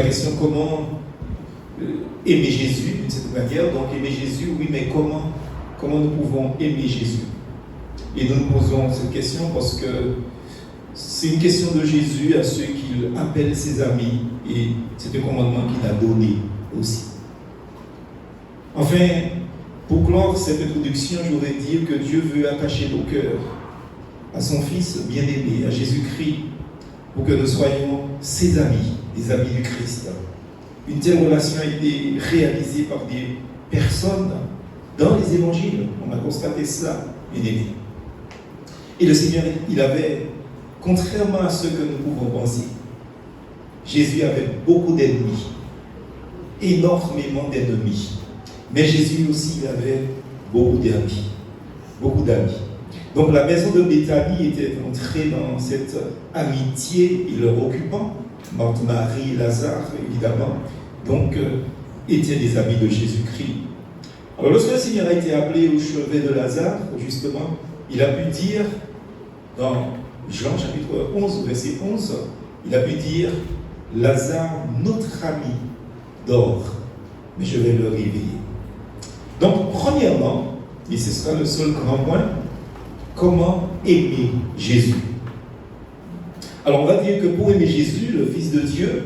La question comment aimer Jésus d'une certaine manière. Donc aimer Jésus, oui, mais comment nous pouvons aimer Jésus? Et nous nous posons cette question parce que c'est une question de Jésus à ceux qu'il appelle ses amis, et c'est un commandement qu'il a donné aussi. Enfin, pour clore cette introduction, je voudrais dire que Dieu veut attacher nos cœurs à son Fils bien-aimé, à Jésus-Christ, pour que nous soyons ses amis, des amis du Christ. Une telle relation a été réalisée par des personnes dans les évangiles. On a constaté cela, bien-aimé. Et le Seigneur, il avait, contrairement à ce que nous pouvons penser, Jésus avait beaucoup d'ennemis, énormément d'ennemis. Mais Jésus aussi, il avait beaucoup d'amis, beaucoup d'amis. Donc la maison de Béthanie était entrée dans cette amitié et leur occupant. Marthe, Marie, Lazare, évidemment, donc étaient des amis de Jésus-Christ. Alors lorsque le Seigneur a été appelé au chevet de Lazare, justement, il a pu dire, dans Jean chapitre 11, verset 11, il a pu dire, Lazare, notre ami, dort, mais je vais le réveiller. Donc, premièrement, et ce sera le seul grand point, comment aimer Jésus? Alors, on va dire que pour aimer Jésus, le Fils de Dieu,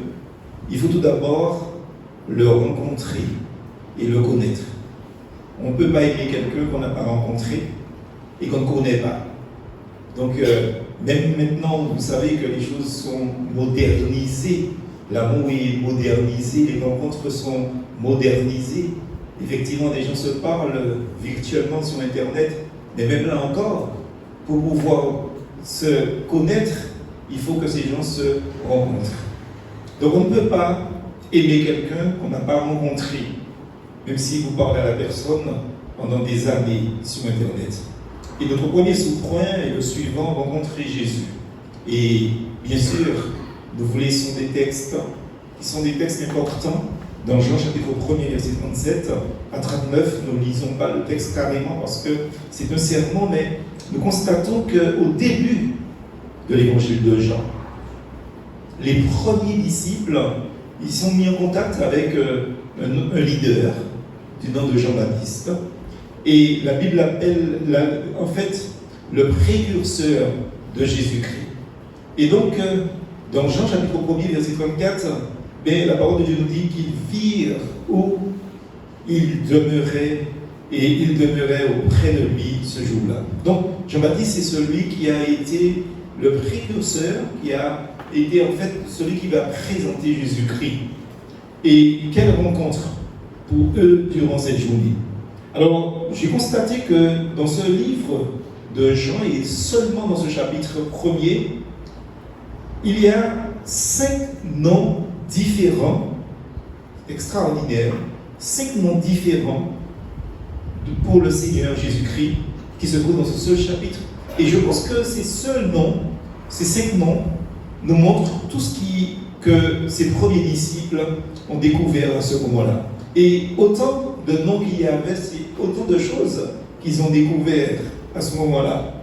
il faut tout d'abord le rencontrer et le connaître. On ne peut pas aimer quelqu'un qu'on n'a pas rencontré et qu'on ne connaît pas. Donc, même maintenant, vous savez que les choses sont modernisées. L'amour est modernisé, les rencontres sont modernisées. Effectivement, des gens se parlent virtuellement sur Internet, mais même là encore, pour pouvoir se connaître, il faut que ces gens se rencontrent. Donc, on ne peut pas aimer quelqu'un qu'on n'a pas rencontré, même si vous parlez à la personne pendant des années sur Internet. Et notre premier sous-point est le suivant, rencontrer Jésus. Et bien sûr, nous vous laissons des textes qui sont des textes importants. Dans Jean chapitre 1er, verset 37 à 39, nous ne lisons pas le texte carrément parce que c'est un sermon, mais nous constatons qu'au début de l'évangile de Jean, les premiers disciples, ils sont mis en contact avec un leader du nom de Jean-Baptiste. Et la Bible appelle, en fait, le précurseur de Jésus-Christ. Et donc, dans Jean chapitre 1er, verset 34, la parole de Dieu nous dit qu'ils virent où il demeurait, et il demeurait auprès de lui ce jour-là. Donc, Jean-Baptiste, c'est celui qui a été le précurseur, qui a été en fait celui qui va présenter Jésus-Christ. Et quelle rencontre pour eux durant cette journée. Alors, j'ai constaté que dans ce livre de Jean, et seulement dans ce chapitre 1er, il y a 5 noms différents, extraordinaires, 5 noms différents pour le Seigneur Jésus-Christ qui se trouvent dans ce seul chapitre. Et je pense que ces seuls noms, ces 5 noms, nous montrent tout ce que ces premiers disciples ont découvert à ce moment-là. Et autant de noms qu'il y avait, c'est autant de choses qu'ils ont découvert à ce moment-là.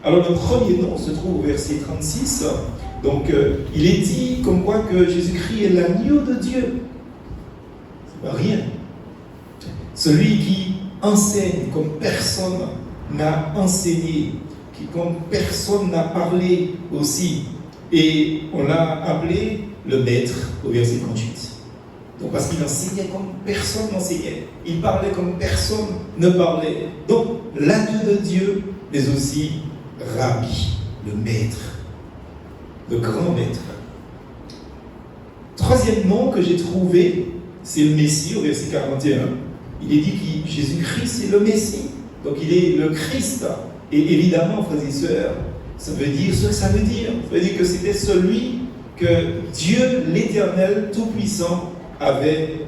Alors le premier nom se trouve au verset 36. Donc il est dit comme quoi que Jésus-Christ est l'agneau de Dieu. C'est pas rien. Celui qui enseigne comme personne n'a enseigné, qui comme personne n'a parlé aussi. Et on l'a appelé le maître au verset 38. Donc parce qu'il enseignait comme personne n'enseignait. Il parlait comme personne ne parlait. Donc l'agneau de Dieu, mais aussi Rabbi, le maître, le grand maître. Troisième nom que j'ai trouvé, c'est le Messie au verset 41. Il est dit que Jésus-Christ c'est le Messie. Donc il est le Christ. Et évidemment, frères et sœurs, ça veut dire ce que ça veut dire. Ça veut dire que c'était celui que Dieu, l'Éternel Tout-Puissant, avait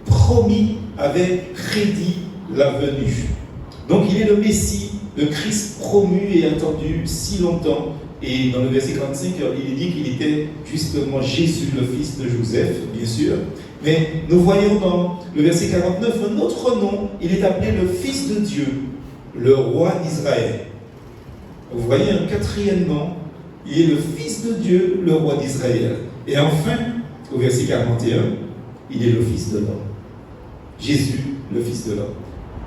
promis, avait prédit la venue. Donc il est le Messie, le Christ promu et attendu si longtemps. Et dans le verset 45, il est dit qu'il était justement Jésus, le fils de Joseph, bien sûr. Mais nous voyons dans le verset 49 un autre nom, il est appelé le Fils de Dieu, le roi d'Israël. Vous voyez un quatrième nom, il est le Fils de Dieu, le roi d'Israël. Et enfin, au verset 41, il est le Fils de l'homme. Jésus, le Fils de l'homme.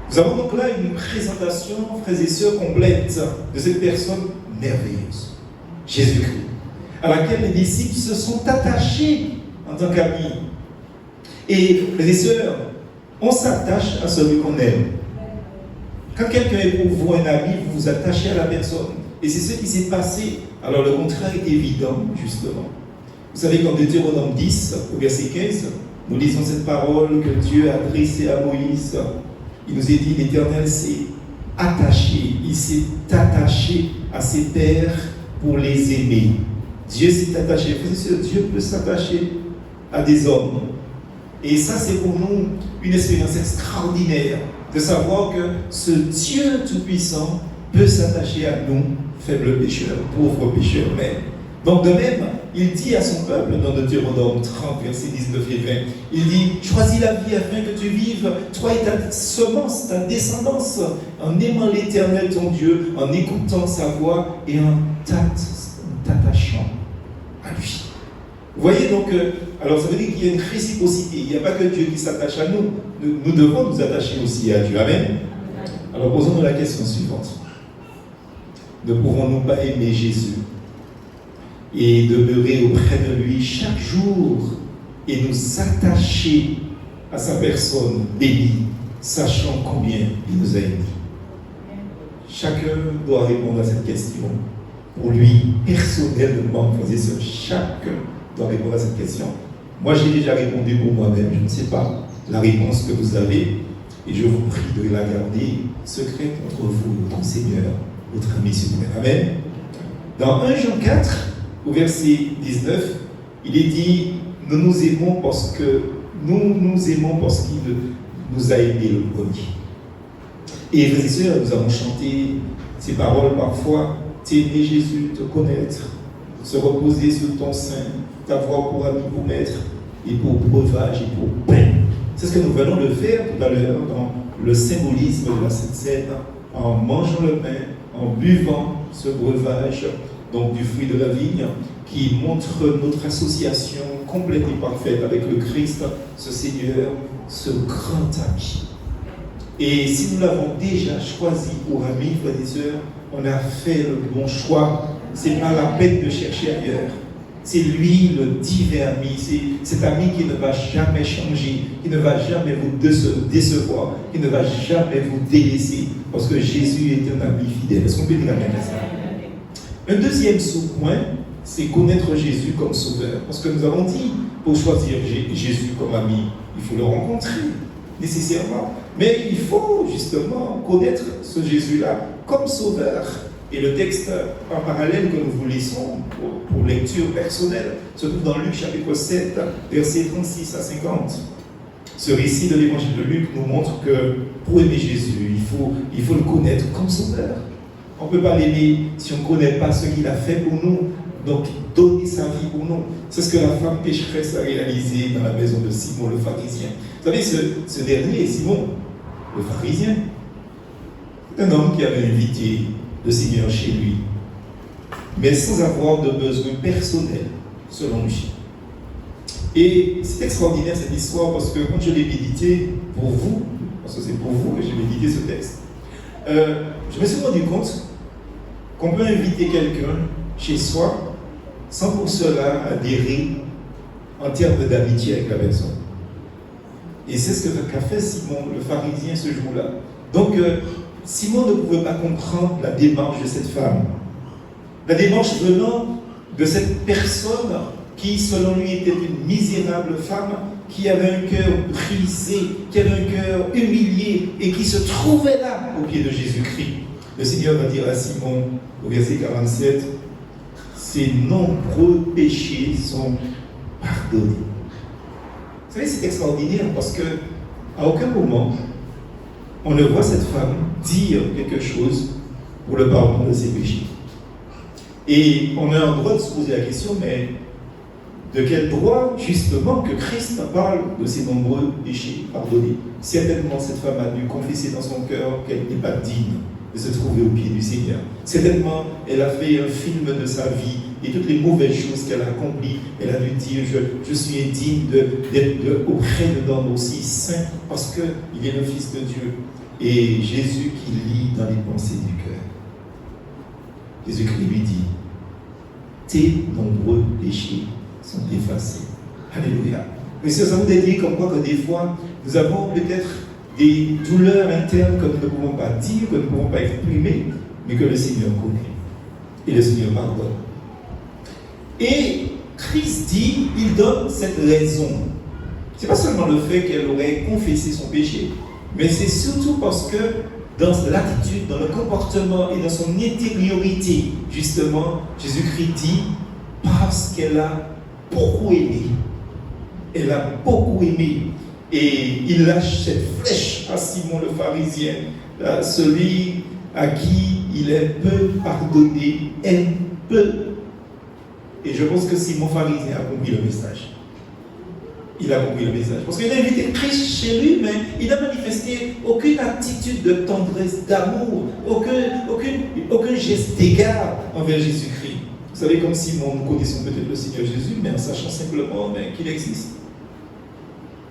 Nous avons donc là une présentation, frères et sœurs, complète de cette personne merveilleuse, Jésus-Christ, à laquelle les disciples se sont attachés en tant qu'amis. Et, frères et sœurs, on s'attache à celui qu'on aime. Quand quelqu'un est pour vous un ami, vous vous attachez à la personne. Et c'est ce qui s'est passé. Alors le contraire est évident, justement. Vous savez qu'en Deutéronome 10, au verset 15, nous lisons cette parole que Dieu a adressée à Moïse. Il nous est dit, l'Éternel s'est attaché, il s'est attaché à ses pères pour les aimer. Dieu s'est attaché. Dieu peut s'attacher à des hommes. Et ça, c'est pour nous une expérience extraordinaire de savoir que ce Dieu tout-puissant peut s'attacher à nous, faibles pécheurs, pauvres pécheurs même. Donc de même, il dit à son peuple dans Deutéronome 30, versets 19 et 20, il dit, choisis la vie afin que tu vives, toi et ta semence, ta descendance, en aimant l'Éternel ton Dieu, en écoutant sa voix et en t'attachant à lui. Vous voyez donc, alors ça veut dire qu'il y a une réciprocité, il n'y a pas que Dieu qui s'attache à nous, nous devons nous attacher aussi à Dieu. Amen. Alors posons-nous la question suivante. Ne pouvons-nous pas aimer Jésus et demeurer auprès de lui chaque jour et nous attacher à sa personne bénie, sachant combien il nous a aimés? Chacun doit répondre à cette question. Pour lui, personnellement, chacun doit répondre à cette question. Moi, j'ai déjà répondu pour moi-même. Je ne sais pas la réponse que vous avez et je vous prie de la garder secrète entre vous, ton Seigneur, votre ami suprême. Amen. Dans 1 Jean 4, au verset 19, il est dit, nous nous aimons parce qu'il nous a aimés le premier. Et frères et sœurs, nous avons chanté ces paroles parfois, t'aimer Jésus, te connaître, se reposer sur ton sein, t'avoir pour ami, pour maître, et pour breuvage et pour pain. C'est ce que nous venons de faire tout à l'heure dans le symbolisme de la Sainte Seine, en mangeant le pain, en buvant ce breuvage, donc du fruit de la vigne, qui montre notre association complète et parfaite avec le Christ, ce Seigneur, ce grand ami. Et si nous l'avons déjà choisi pour ami, frères et sœurs, on a fait le bon choix. Ce n'est pas la peine de chercher ailleurs. C'est lui le divin ami, c'est cet ami qui ne va jamais changer, qui ne va jamais vous décevoir, qui ne va jamais vous délaisser, parce que Jésus est un ami fidèle. Est-ce qu'on peut dire amen à ça? Un deuxième sous-point, c'est connaître Jésus comme sauveur. Parce que nous avons dit, pour choisir Jésus comme ami, il faut le rencontrer, nécessairement. Mais il faut justement connaître ce Jésus-là comme sauveur. Et le texte en parallèle que nous vous laissons pour lecture personnelle se trouve dans Luc chapitre 7, versets 36 à 50. Ce récit de l'évangile de Luc nous montre que pour aimer Jésus, il faut le connaître comme sauveur. On ne peut pas l'aimer si on ne connaît pas ce qu'il a fait pour nous. Donc, donner sa vie pour nous. C'est ce que la femme pécheresse a réalisé dans la maison de Simon le pharisien. Vous savez, ce dernier, Simon, le pharisien, c'est un homme qui avait invité le Seigneur chez lui, mais sans avoir de besoin personnel, selon lui. Et c'est extraordinaire cette histoire parce que quand je l'ai médité pour vous, parce que c'est pour vous que j'ai médité ce texte, je me suis rendu compte qu'on peut inviter quelqu'un chez soi sans pour cela adhérer en termes d'amitié avec la personne. Et c'est ce qu'a fait Simon, le pharisien, ce jour-là. Donc, Simon ne pouvait pas comprendre la démarche de cette femme. La démarche venant de cette personne qui, selon lui, était une misérable femme, qui avait un cœur brisé, qui avait un cœur humilié et qui se trouvait là au pied de Jésus-Christ. Le Seigneur va dire à Simon, au verset 47, ses nombreux péchés sont pardonnés. Vous savez, c'est extraordinaire parce qu'à aucun moment, on ne voit cette femme dire quelque chose pour le pardon de ses péchés. Et on a un droit de se poser la question, mais de quel droit, justement, que Christ parle de ses nombreux péchés pardonnés? Certainement, cette femme a dû confesser dans son cœur qu'elle n'est pas digne de se trouver au pied du Seigneur. Certainement, elle a fait un film de sa vie et toutes les mauvaises choses qu'elle a accomplies, elle a dû dire, je suis indigne d'être auprès de l'homme aussi saint, parce qu'il est le Fils de Dieu. Et Jésus qui lit dans les pensées du cœur. Jésus-Christ lui dit, tes nombreux péchés sont effacés. Alléluia. Mais ça vous dit comme quoi que des fois, nous avons peut-être des douleurs internes que nous ne pouvons pas dire, que nous ne pouvons pas exprimer, mais que le Seigneur connaît. Et le Seigneur pardonne. Et Christ dit, il donne cette raison. Ce n'est pas seulement le fait qu'elle aurait confessé son péché, mais c'est surtout parce que dans l'attitude, dans le comportement et dans son intériorité, justement, Jésus-Christ dit, parce qu'elle a beaucoup aimé. Elle a beaucoup aimé. Et il lâche cette flèche à Simon le pharisien, celui à qui il est peu pardonné, aime peu. Et je pense que Simon pharisien a compris le message. Il a compris le message. Parce qu'il a invité Christ chez lui, mais il n'a manifesté aucune attitude de tendresse, d'amour, aucun geste d'égard envers Jésus-Christ. Vous savez, comme Simon, nous connaissons peut-être le Seigneur Jésus, mais en sachant simplement qu'il existe.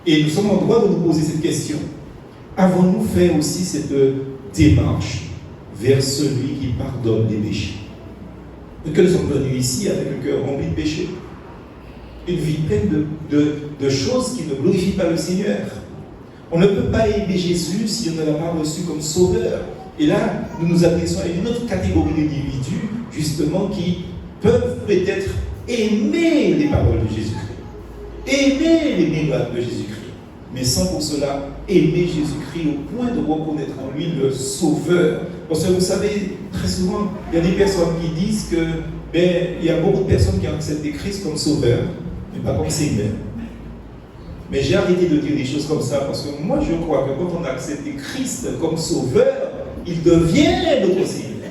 Et nous sommes en droit de nous poser cette question. Avons-nous fait aussi cette démarche vers celui qui pardonne les péchés? Que nous sommes venus ici avec un cœur rempli de péchés, une vie pleine de choses qui ne glorifient pas le Seigneur. On ne peut pas aimer Jésus si on ne l'a pas reçu comme sauveur. Et là, nous nous adressons à une autre catégorie d'individus, justement, qui peuvent peut-être aimer les paroles de Jésus-Christ, aimer les miracles de Jésus-Christ, mais sans pour cela aimer Jésus-Christ au point de reconnaître en lui le sauveur. Parce que vous savez, très souvent, il y a des personnes qui disent que il y a beaucoup de personnes qui ont accepté Christ comme sauveur, mais pas comme Seigneur. Mais j'ai arrêté de dire des choses comme ça parce que moi je crois que quand on a accepté Christ comme sauveur, il devient notre Seigneur.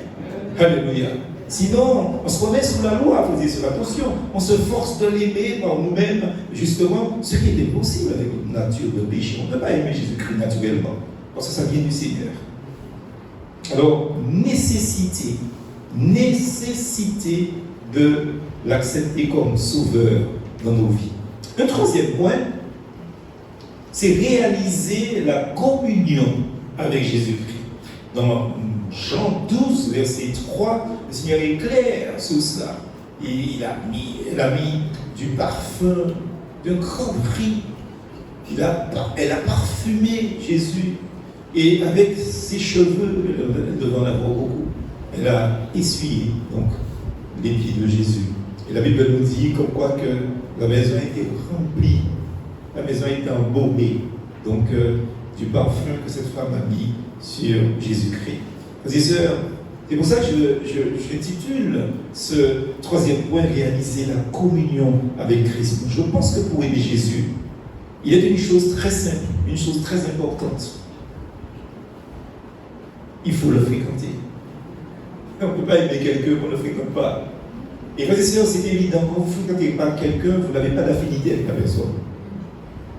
Alléluia. Sinon, on se remet sous la loi, il faut dire sur attention. On se force de l'aimer par nous-mêmes, justement, ce qui est impossible avec notre nature de péché. On ne peut pas aimer Jésus-Christ naturellement, parce que ça vient du Seigneur. Alors, nécessité de l'accepter comme sauveur dans nos vies. Un troisième point, c'est réaliser la communion avec Jésus-Christ. Dans Jean 12, verset 3, le Seigneur est clair sur cela. Elle a mis du parfum d'un grand prix. Elle a parfumé Jésus. Et avec ses cheveux, elle devait en avoir beaucoup, elle a essuyé donc, les pieds de Jésus. Et la Bible nous dit comme quoi que la maison a été remplie, la maison a été embaumée, donc du parfum que cette femme a mis sur Jésus-Christ. Frères et sœurs, c'est pour ça que je titule ce troisième point, réaliser la communion avec Christ. Je pense que pour aimer Jésus, il y a une chose très simple, une chose très importante. Il faut le fréquenter. On ne peut pas aimer quelqu'un qu'on ne fréquente pas. Et frères et sœurs, c'est évident, quand vous ne fréquentez pas quelqu'un, vous n'avez pas d'affinité avec la personne.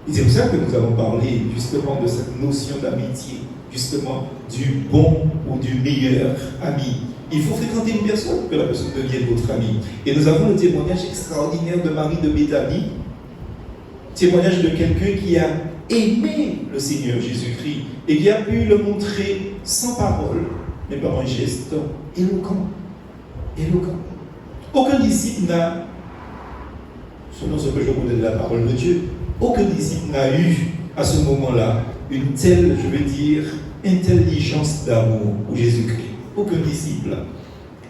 Et c'est pour ça que nous avons parlé justement de cette notion d'amitié, justement du bon ou du meilleur ami. Il faut fréquenter une personne pour que la personne devienne votre ami. Et nous avons le témoignage extraordinaire de Marie de Béthanie, témoignage de quelqu'un qui a aimé le Seigneur Jésus-Christ et qui a pu le montrer sans parole, mais par un geste éloquent. Aucun disciple n'a, selon ce que je connais de la parole de Dieu, aucun disciple n'a eu à ce moment-là une telle, je veux dire, intelligence d'amour pour Jésus-Christ. Aucun disciple.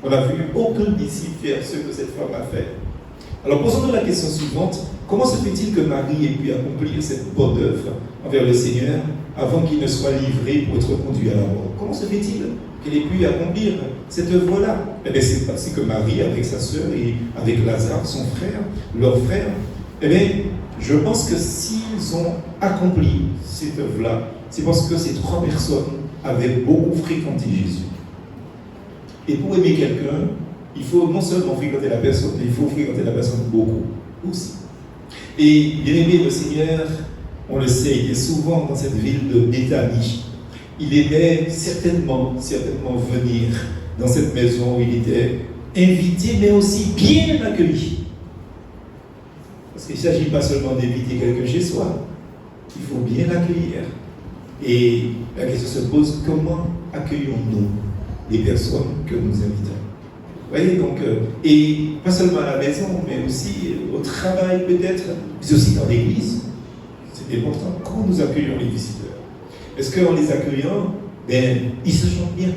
On n'a vu aucun disciple faire ce que cette femme a fait. Alors posons-nous la question suivante. Comment se fait-il que Marie ait pu accomplir cette bonne œuvre envers le Seigneur avant qu'il ne soit livré pour être conduit à la mort? Comment se fait-il qu'elle ait pu accomplir cette œuvre-là? Eh bien, c'est parce que Marie, avec sa sœur et avec Lazare, son frère, leur frère, eh bien, je pense que s'ils ont accompli cette œuvre-là, c'est parce que ces trois personnes avaient beaucoup fréquenté Jésus. Et pour aimer quelqu'un, il faut non seulement fréquenter la personne, mais il faut fréquenter la personne beaucoup aussi. Et bien aimé, le Seigneur, on le sait, il est souvent dans cette ville de Béthanie. Il aimait certainement venir dans cette maison où il était invité, mais aussi bien accueilli. Parce qu'il ne s'agit pas seulement d'inviter quelqu'un chez soi, il faut bien l'accueillir. Et la question se pose, comment accueillons-nous les personnes que nous invitons? Vous voyez, donc, et pas seulement à la maison, mais aussi au travail peut-être, mais aussi dans l'église. C'est important. Comment nous accueillons les visiteurs? Est-ce qu'en les accueillant, ils se sentent bien,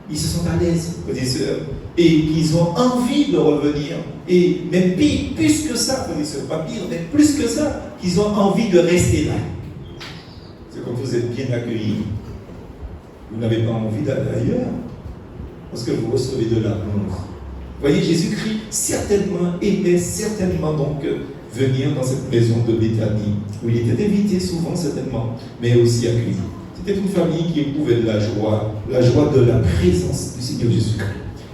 ils se sentent à l'aise, frères et sœurs, et ils ont envie de revenir, et même plus que ça, frères et sœurs, pas pire, mais plus que ça, qu'ils ont envie de rester là. C'est comme vous êtes bien accueillis, vous n'avez pas envie d'aller ailleurs, parce que vous recevez de l'amour. Vous voyez, Jésus-Christ certainement aimait certainement donc venir dans cette maison de Béthanie, où il était invité souvent certainement, mais aussi accueilli. C'était une famille qui éprouvait de la joie de la présence du Seigneur Jésus-Christ.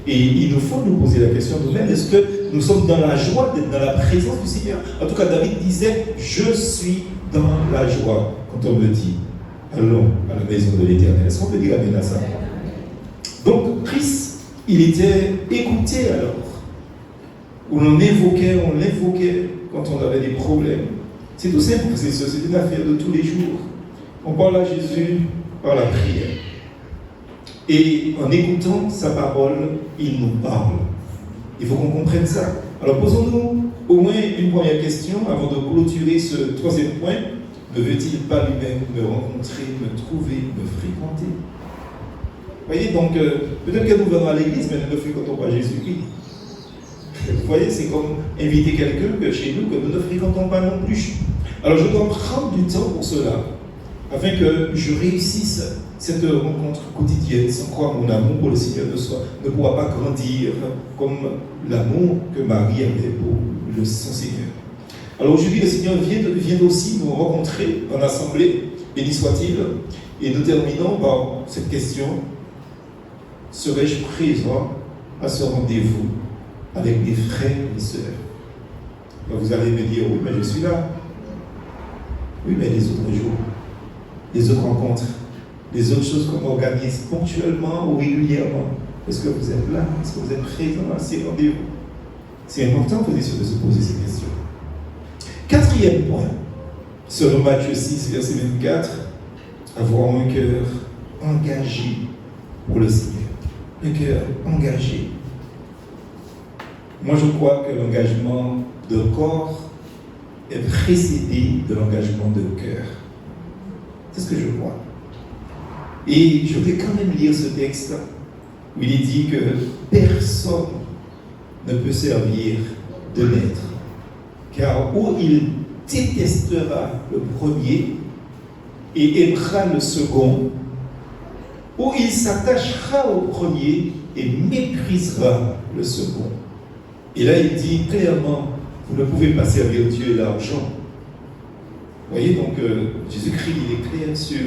Et il nous faut nous poser la question nous-mêmes, est-ce que nous sommes dans la joie d'être dans la présence du Seigneur? En tout cas, David disait, je suis dans la joie, quand on me dit, allons à la maison de l'Éternel. Est-ce qu'on peut dire amen à ça? Donc, Christ, il était écouté alors, où on l'invoquait quand on avait des problèmes. C'est tout simple, c'est une affaire de tous les jours. On parle à Jésus par la prière. Et en écoutant sa parole, il nous parle. Il faut qu'on comprenne ça. Alors posons-nous au moins une première question avant de clôturer ce troisième point. Ne veut-il pas lui-même me rencontrer, me trouver, me fréquenter? Vous voyez, donc peut-être que nous venons à l'église, mais nous ne fréquentons pas Jésus-Christ. Vous voyez, c'est comme inviter quelqu'un que chez nous que nous ne fréquentons pas non plus. Alors je dois prendre du temps pour cela, afin que je réussisse cette rencontre quotidienne, sans croire mon amour pour le Seigneur de soi ne pourra pas grandir comme l'amour que Marie avait pour son Seigneur. Alors aujourd'hui, le Seigneur vient aussi nous rencontrer en assemblée, béni soit-il, et nous terminons par cette question: serais-je présent à ce rendez-vous avec mes frères et sœurs? Vous allez me dire, oui, mais je suis là. Oui, mais les autres jours, les autres rencontres, les autres choses qu'on organise ponctuellement ou régulièrement, est-ce que vous êtes là? Est-ce que vous êtes présent à ces rendez-vous? C'est important de se poser ces questions. Quatrième point, selon Matthieu 6, verset 24, avoir un cœur engagé pour le Seigneur. Un cœur engagé. Moi, je crois que l'engagement de corps est précédé de l'engagement de cœur. C'est ce que je crois. Et je vais quand même lire ce texte où il est dit que personne ne peut servir de maître, car ou il détestera le premier et aimera le second, ou il s'attachera au premier et méprisera le second. Et là, il dit clairement, vous ne pouvez pas servir Dieu et l'argent. Vous voyez, donc, Jésus-Christ, il est clair sur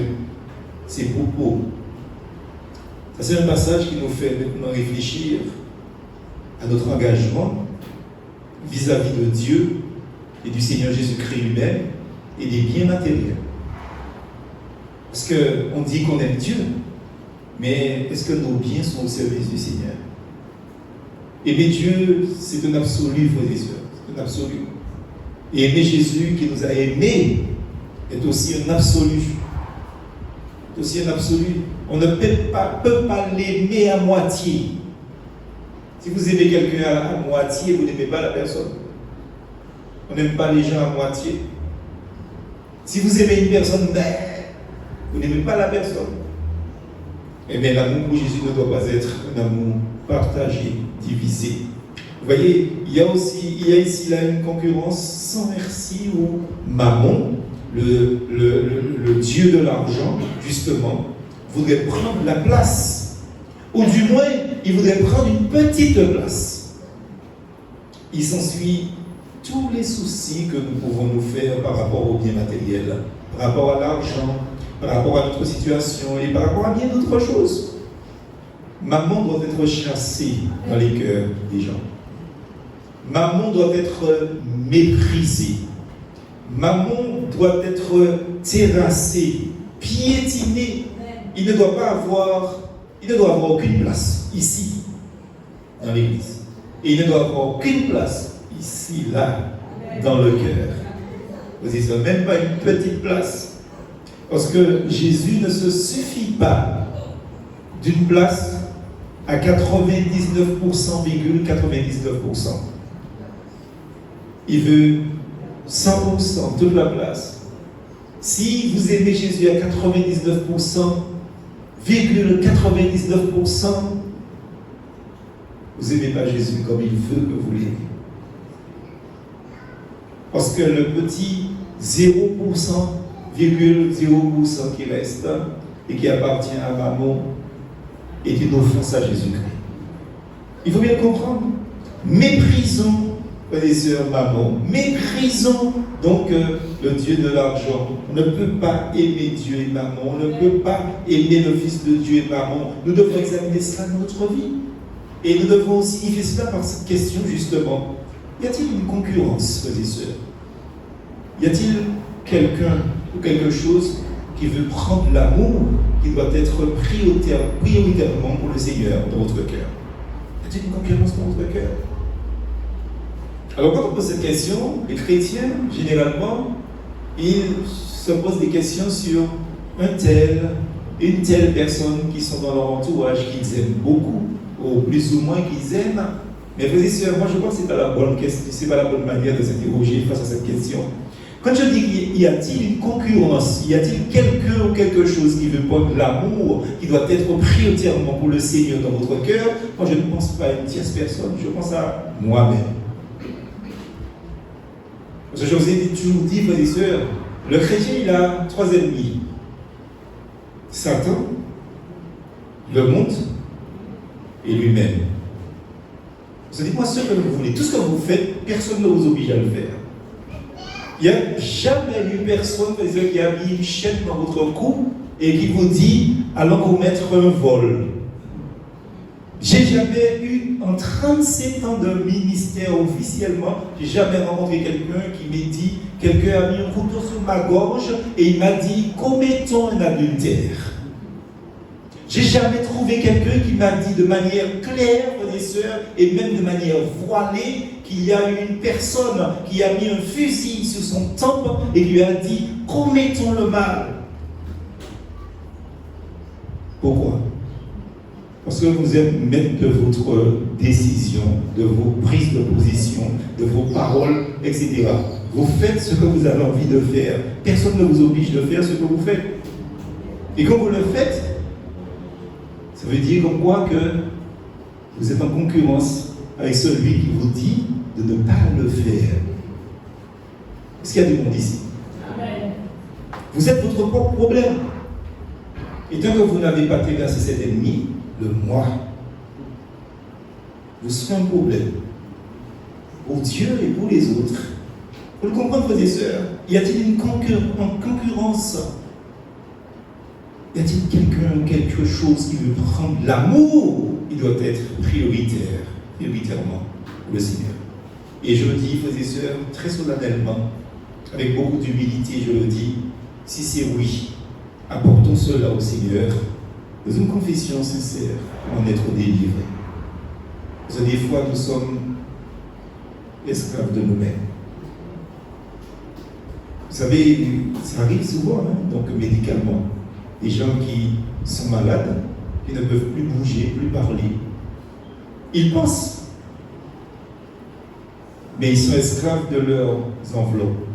ses propos. Ça, c'est un passage qui nous fait maintenant réfléchir à notre engagement vis-à-vis de Dieu et du Seigneur Jésus-Christ lui-même et des biens matériels. Parce qu'on dit qu'on aime Dieu, mais est-ce que nos biens sont au service du Seigneur? Aimer Dieu, c'est un absolu, frères et sœurs, c'est un absolu. Et aimer Jésus qui nous a aimés est aussi un absolu. C'est aussi un absolu. On ne peut pas l'aimer à moitié. Si vous aimez quelqu'un à moitié, vous n'aimez pas la personne. On n'aime pas les gens à moitié. Si vous aimez une personne, vous n'aimez pas la personne. Eh bien, l'amour pour Jésus ne doit pas être un amour partagé, divisé. Vous voyez, il y a ici là une concurrence sans merci où Mammon, le dieu de l'argent, justement, voudrait prendre la place. Ou du moins, il voudrait prendre une petite place. Il s'ensuit tous les soucis que nous pouvons nous faire par rapport aux biens matériels, par rapport à l'argent, par rapport à notre situation et par rapport à bien d'autres choses. Mammon doit être chassé dans les cœurs des gens. Mammon doit être méprisé. Mammon doit être terrassé, piétiné. Il ne doit avoir aucune place ici, dans l'Église. Et il ne doit avoir aucune place ici, là, dans le cœur. Vous dites, même pas une petite place. Parce que Jésus ne se suffit pas d'une place à 99,99%. Il veut 100%, toute la place. Si vous aimez Jésus à 99,99%, vous n'aimez pas Jésus comme il veut que vous l'aimiez. Parce que le petit 0,0% qui reste et qui appartient à Mammon est une offense à Jésus-Christ. Il faut bien comprendre. Méprisons, frères et sœurs, Mammon. Méprisons donc le Dieu de l'argent. On ne peut pas aimer Dieu et Mammon. On ne peut pas aimer le Fils de Dieu et Mammon. Nous devons examiner cela dans notre vie. Et nous devons signifier cela par cette question, justement. Y a-t-il une concurrence, frères et sœurs? Y a-t-il quelqu'un ou quelque chose qui veut prendre l'amour qui doit être prioritairement pour le Seigneur dans votre cœur? Y a-t-il une concurrence dans votre cœur? Alors, quand on pose cette question, les chrétiens, généralement, ils se posent des questions sur une telle personne qui sont dans leur entourage, qu'ils aiment beaucoup, ou plus ou moins qu'ils aiment. Mais frères et sœurs, moi je pense que ce n'est pas la bonne question, c'est pas la bonne manière de s'interroger face à cette question. Quand je dis y a-t-il une concurrence, y a-t-il quelqu'un ou quelque chose qui veut prendre l'amour, qui doit être prioritairement pour le Seigneur dans votre cœur, moi je ne pense pas à une tierce personne, je pense à moi-même. Parce que je vous ai toujours dit, frères et sœurs, le chrétien il a 3 ennemis. Satan, le monde et lui-même. Vous dites-moi ce que vous voulez, tout ce que vous faites, personne ne vous oblige à le faire. Il n'y a jamais eu personne qui a mis une chaîne dans votre cou et qui vous dit allons commettre un vol. J'ai jamais eu, en 37 ans de ministère officiellement, j'ai jamais rencontré quelqu'un qui m'a dit, quelqu'un a mis un couteau sur ma gorge et il m'a dit commettons un adultère. J'ai jamais trouvé quelqu'un qui m'a dit de manière claire, frères et sœurs, et même de manière voilée, qu'il y a eu une personne qui a mis un fusil sur son temple et lui a dit « commettons le mal ». Pourquoi? Parce que vous êtes maître de votre décision, de vos prises de position, de vos paroles, etc. Vous faites ce que vous avez envie de faire. Personne ne vous oblige de faire ce que vous faites. Et quand vous le faites, ça veut dire comme quoi que vous êtes en concurrence avec celui qui vous dit de ne pas le faire. Est-ce qu'il y a du monde ici? Amen. Vous êtes votre propre problème. Et tant que vous n'avez pas traversé cet ennemi, le moi, vous serez un problème pour Dieu et pour les autres. Vous le comprenez, frères et sœurs? Y a-t-il une concurrence? Y a-t-il quelqu'un, quelque chose qui veut prendre l'amour? Il doit être prioritairement pour le Seigneur. Et je le dis, frères et sœurs, très solennellement, avec beaucoup d'humilité, je le dis, si c'est oui, apportons cela au Seigneur, dans une confession sincère, pour en être délivrés. Parce que des fois, nous sommes esclaves de nous-mêmes. Vous savez, ça arrive souvent, donc médicalement. Des gens qui sont malades, qui ne peuvent plus bouger, plus parler. Ils pensent, mais ils sont esclaves de leurs enveloppes.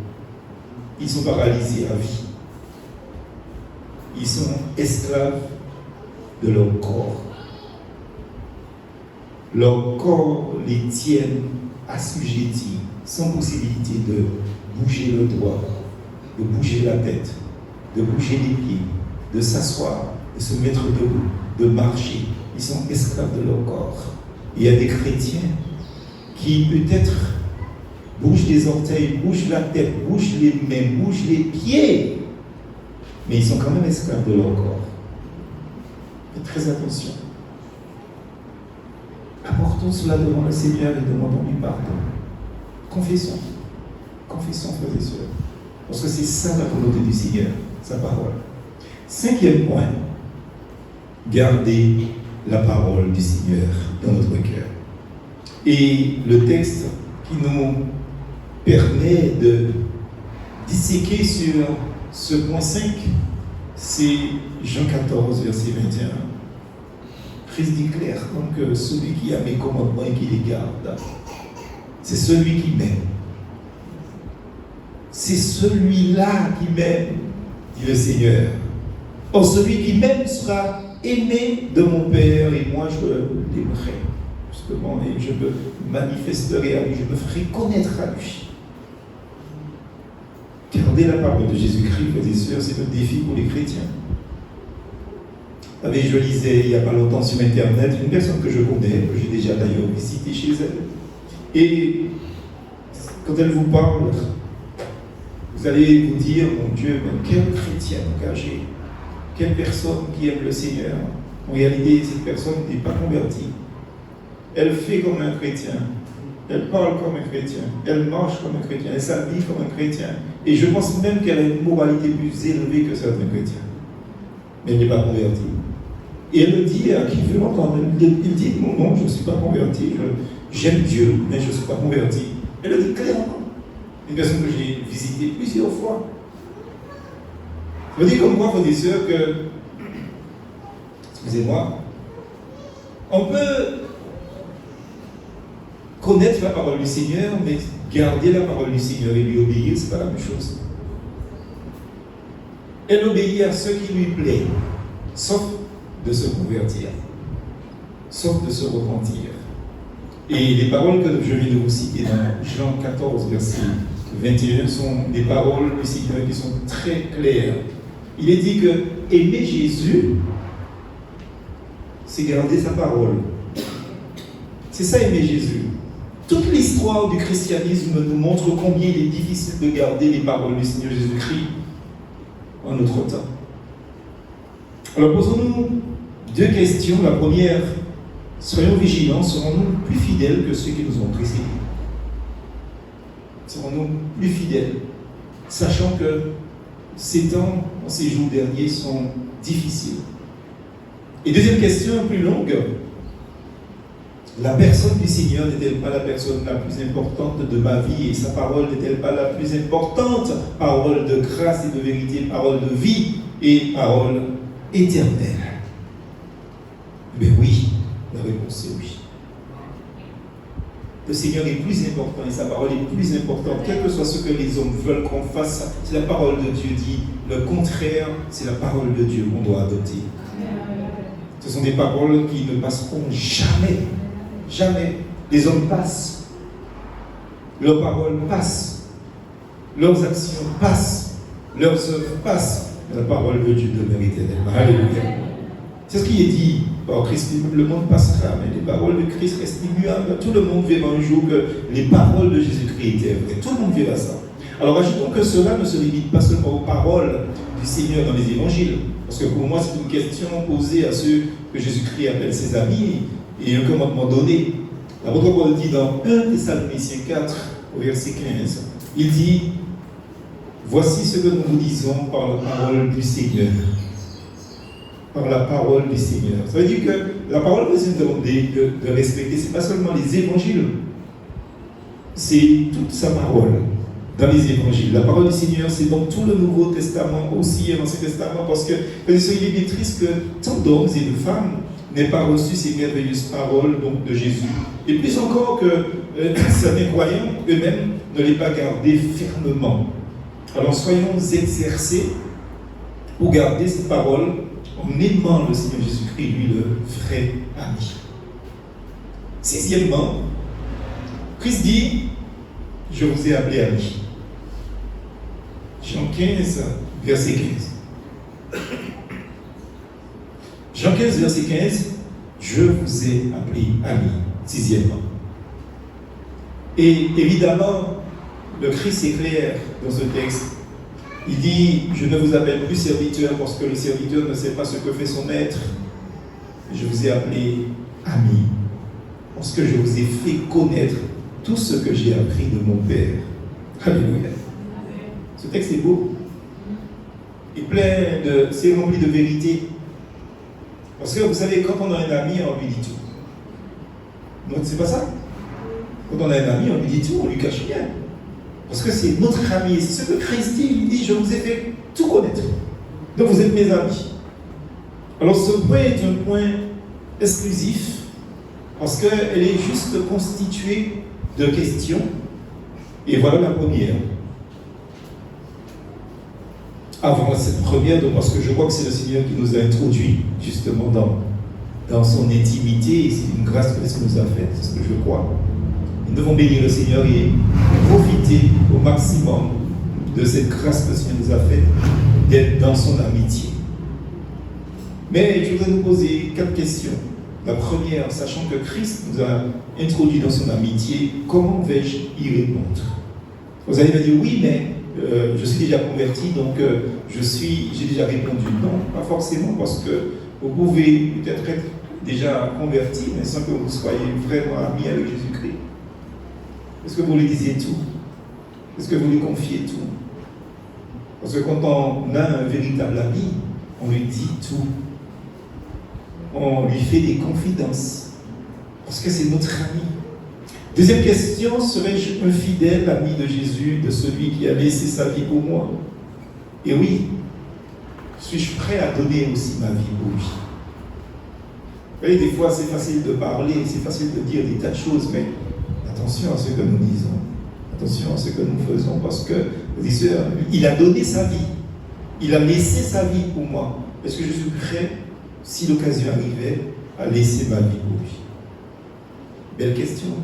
Ils sont paralysés à vie. Ils sont esclaves de leur corps. Leur corps les tiennent assujettis, sans possibilité de bouger le doigt, de bouger la tête, de bouger les pieds, de s'asseoir, de se mettre debout, de marcher. Ils sont esclaves de leur corps. Il y a des chrétiens qui peut-être bougent les orteils, bougent la tête, bougent les mains, bougent les pieds, mais ils sont quand même esclaves de leur corps. Faites très attention. Apportons cela devant le Seigneur et demandons-lui pardon. Confessons. Confessons, frères et sœurs. Parce que c'est ça la volonté du Seigneur, sa parole. 5e point, gardez la parole du Seigneur dans notre cœur. Et le texte qui nous permet de disséquer sur ce point 5, c'est Jean 14, verset 21. Christ dit clairement que celui qui a mes commandements et qui les garde, c'est celui qui m'aime. C'est celui-là qui m'aime, dit le Seigneur. Or, celui qui m'aime sera aimé de mon Père et moi je l'aimerai. Justement, et je me manifesterai à lui, je me ferai connaître à lui. Garder la parole de Jésus-Christ, frères et sœurs, c'est un défi pour les chrétiens. Vous savez, je lisais il n'y a pas longtemps sur Internet une personne que je connais, que j'ai déjà d'ailleurs visité chez elle. Et quand elle vous parle, vous allez vous dire, mon Dieu, mais quel chrétien engagé, quelle personne qui aime le Seigneur. En réalité, cette personne n'est pas convertie. Elle fait comme un chrétien. Elle parle comme un chrétien. Elle marche comme un chrétien. Elle s'habille comme un chrétien. Et je pense même qu'elle a une moralité plus élevée que certains chrétiens. Mais elle n'est pas convertie. Et elle le dit à qui veut l'entendre. Il dit, non, je ne suis pas converti. J'aime Dieu, mais je ne suis pas converti. Elle le dit clairement. Une personne que j'ai visitée plusieurs fois. Je me dis comme moi, frères et sœurs, que, excusez-moi, on peut connaître la parole du Seigneur, mais garder la parole du Seigneur et lui obéir, ce n'est pas la même chose. Elle obéit à ce qui lui plaît, sauf de se convertir, sauf de se repentir. Et les paroles que je viens de vous citer dans Jean 14, verset 21, sont des paroles du Seigneur qui sont très claires. Il est dit que aimer Jésus, c'est garder sa parole. C'est ça, aimer Jésus. Toute l'histoire du christianisme nous montre combien il est difficile de garder les paroles du Seigneur Jésus-Christ en notre temps. Alors posons-nous deux questions. La première, soyons vigilants, serons-nous plus fidèles que ceux qui nous ont précédés? Serons-nous plus fidèles, sachant que ces temps, en ces jours derniers, sont difficiles. Et deuxième question, plus longue, la personne du Seigneur n'est-elle pas la personne la plus importante de ma vie et sa parole n'est-elle pas la plus importante? Parole de grâce et de vérité, parole de vie et parole éternelle. Mais oui, la réponse est oui. Le Seigneur est plus important et sa parole est plus importante, quel que soit ce que les hommes veulent qu'on fasse. Si la parole de Dieu dit le contraire, c'est la parole de Dieu qu'on doit adopter. Ce sont des paroles qui ne passeront jamais. Jamais. Les hommes passent. Leurs paroles passent. Leurs actions passent. Leurs œuvres passent. La parole de Dieu demeure éternellement. Alléluia. C'est ce qui est dit par Christ. Le monde passera, mais les paroles de Christ restent immuables. Tout le monde verra un jour que les paroles de Jésus-Christ étaient vraies. Tout le monde verra ça. Alors ajoutons que cela ne se limite pas seulement aux paroles du Seigneur dans les évangiles. Parce que pour moi, c'est une question posée à ceux que Jésus-Christ appelle ses amis et un commandement donné. L'apôtre Paul dit dans 1 Thessaloniciens 4, au verset 15, il dit « Voici ce que nous vous disons par la parole du Seigneur. » Par la parole du Seigneur. Ça veut dire que la parole que nous demandons de respecter, ce n'est pas seulement les évangiles, c'est toute sa parole dans les évangiles. La parole du Seigneur, c'est dans tout le Nouveau Testament, aussi et l'Ancien Testament, parce que il est bien triste que tant d'hommes et de femmes n'aient pas reçu ces merveilleuses paroles donc, de Jésus. Et plus encore que certains croyants eux-mêmes ne l'aient pas gardé fermement. Alors soyons exercés pour garder ces paroles en aimant le Seigneur Jésus-Christ, lui le vrai ami. Sixièmement, Christ dit, je vous ai appelé ami. Jean 15, verset 15. Jean 15, verset 15, je vous ai appelé ami. Sixièmement. Et évidemment, le Christ est clair dans ce texte. Il dit, je ne vous appelle plus serviteur parce que le serviteur ne sait pas ce que fait son maître. Je vous ai appelé ami parce que je vous ai fait connaître tout ce que j'ai appris de mon Père. Alléluia. Ce texte est beau. C'est rempli de vérité. Parce que vous savez, quand on a un ami, on lui dit tout. Donc c'est pas ça. Quand on a un ami, on lui dit tout, on lui cache rien. Parce que c'est notre ami. C'est ce que Christ dit. Il dit, je vous ai fait tout connaître. Donc vous êtes mes amis. Alors ce point est un point exclusif parce qu'elle est juste constituée de questions. Et voilà la première. Avant cette première, donc parce que je crois que c'est le Seigneur qui nous a introduits justement dans son intimité, et c'est une grâce qu'il nous a faite, c'est ce que je crois. Nous devons bénir le Seigneur et profiter au maximum de cette grâce que le Seigneur nous a faite d'être dans son amitié. Mais je voudrais nous poser 4 questions. La première, sachant que Christ nous a introduits dans son amitié, comment vais-je y répondre? Vous allez me dire, oui, mais je suis déjà converti, donc j'ai déjà répondu. Non, pas forcément, parce que vous pouvez peut-être être déjà converti, mais sans que vous soyez vraiment ami avec Jésus-Christ. Est-ce que vous lui disiez tout? Est-ce que vous lui confiez tout? Parce que quand on a un véritable ami, on lui dit tout. On lui fait des confidences. Parce que c'est notre ami. Deuxième question, serais-je un fidèle ami de Jésus, de celui qui a laissé sa vie pour moi? Et oui, suis-je prêt à donner aussi ma vie pour lui? Vous voyez, des fois c'est facile de parler, c'est facile de dire des tas de choses, mais attention à ce que nous disons, attention à ce que nous faisons, parce que, il a donné sa vie, il a laissé sa vie pour moi. Est-ce que je suis prêt, si l'occasion arrivait, à laisser ma vie pour lui? Belle question.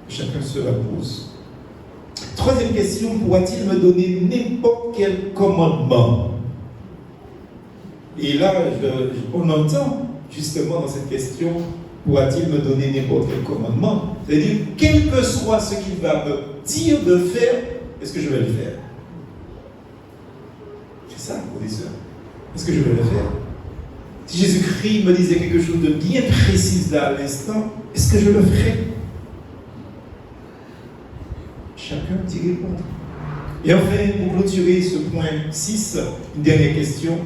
Chacun se la pose. Troisième question, pourra-t-il me donner n'importe quel commandement? Et là, on entend justement dans cette question, pourra-t-il me donner n'importe quel commandement? C'est-à-dire, quel que soit ce qu'il va me dire de faire, est-ce que je vais le faire? C'est ça, professeur. Est-ce que je vais le faire? Si Jésus-Christ me disait quelque chose de bien précis là à l'instant, est-ce que je le ferai? Chacun d'y répondre. Et enfin, pour clôturer ce point 6, une dernière question.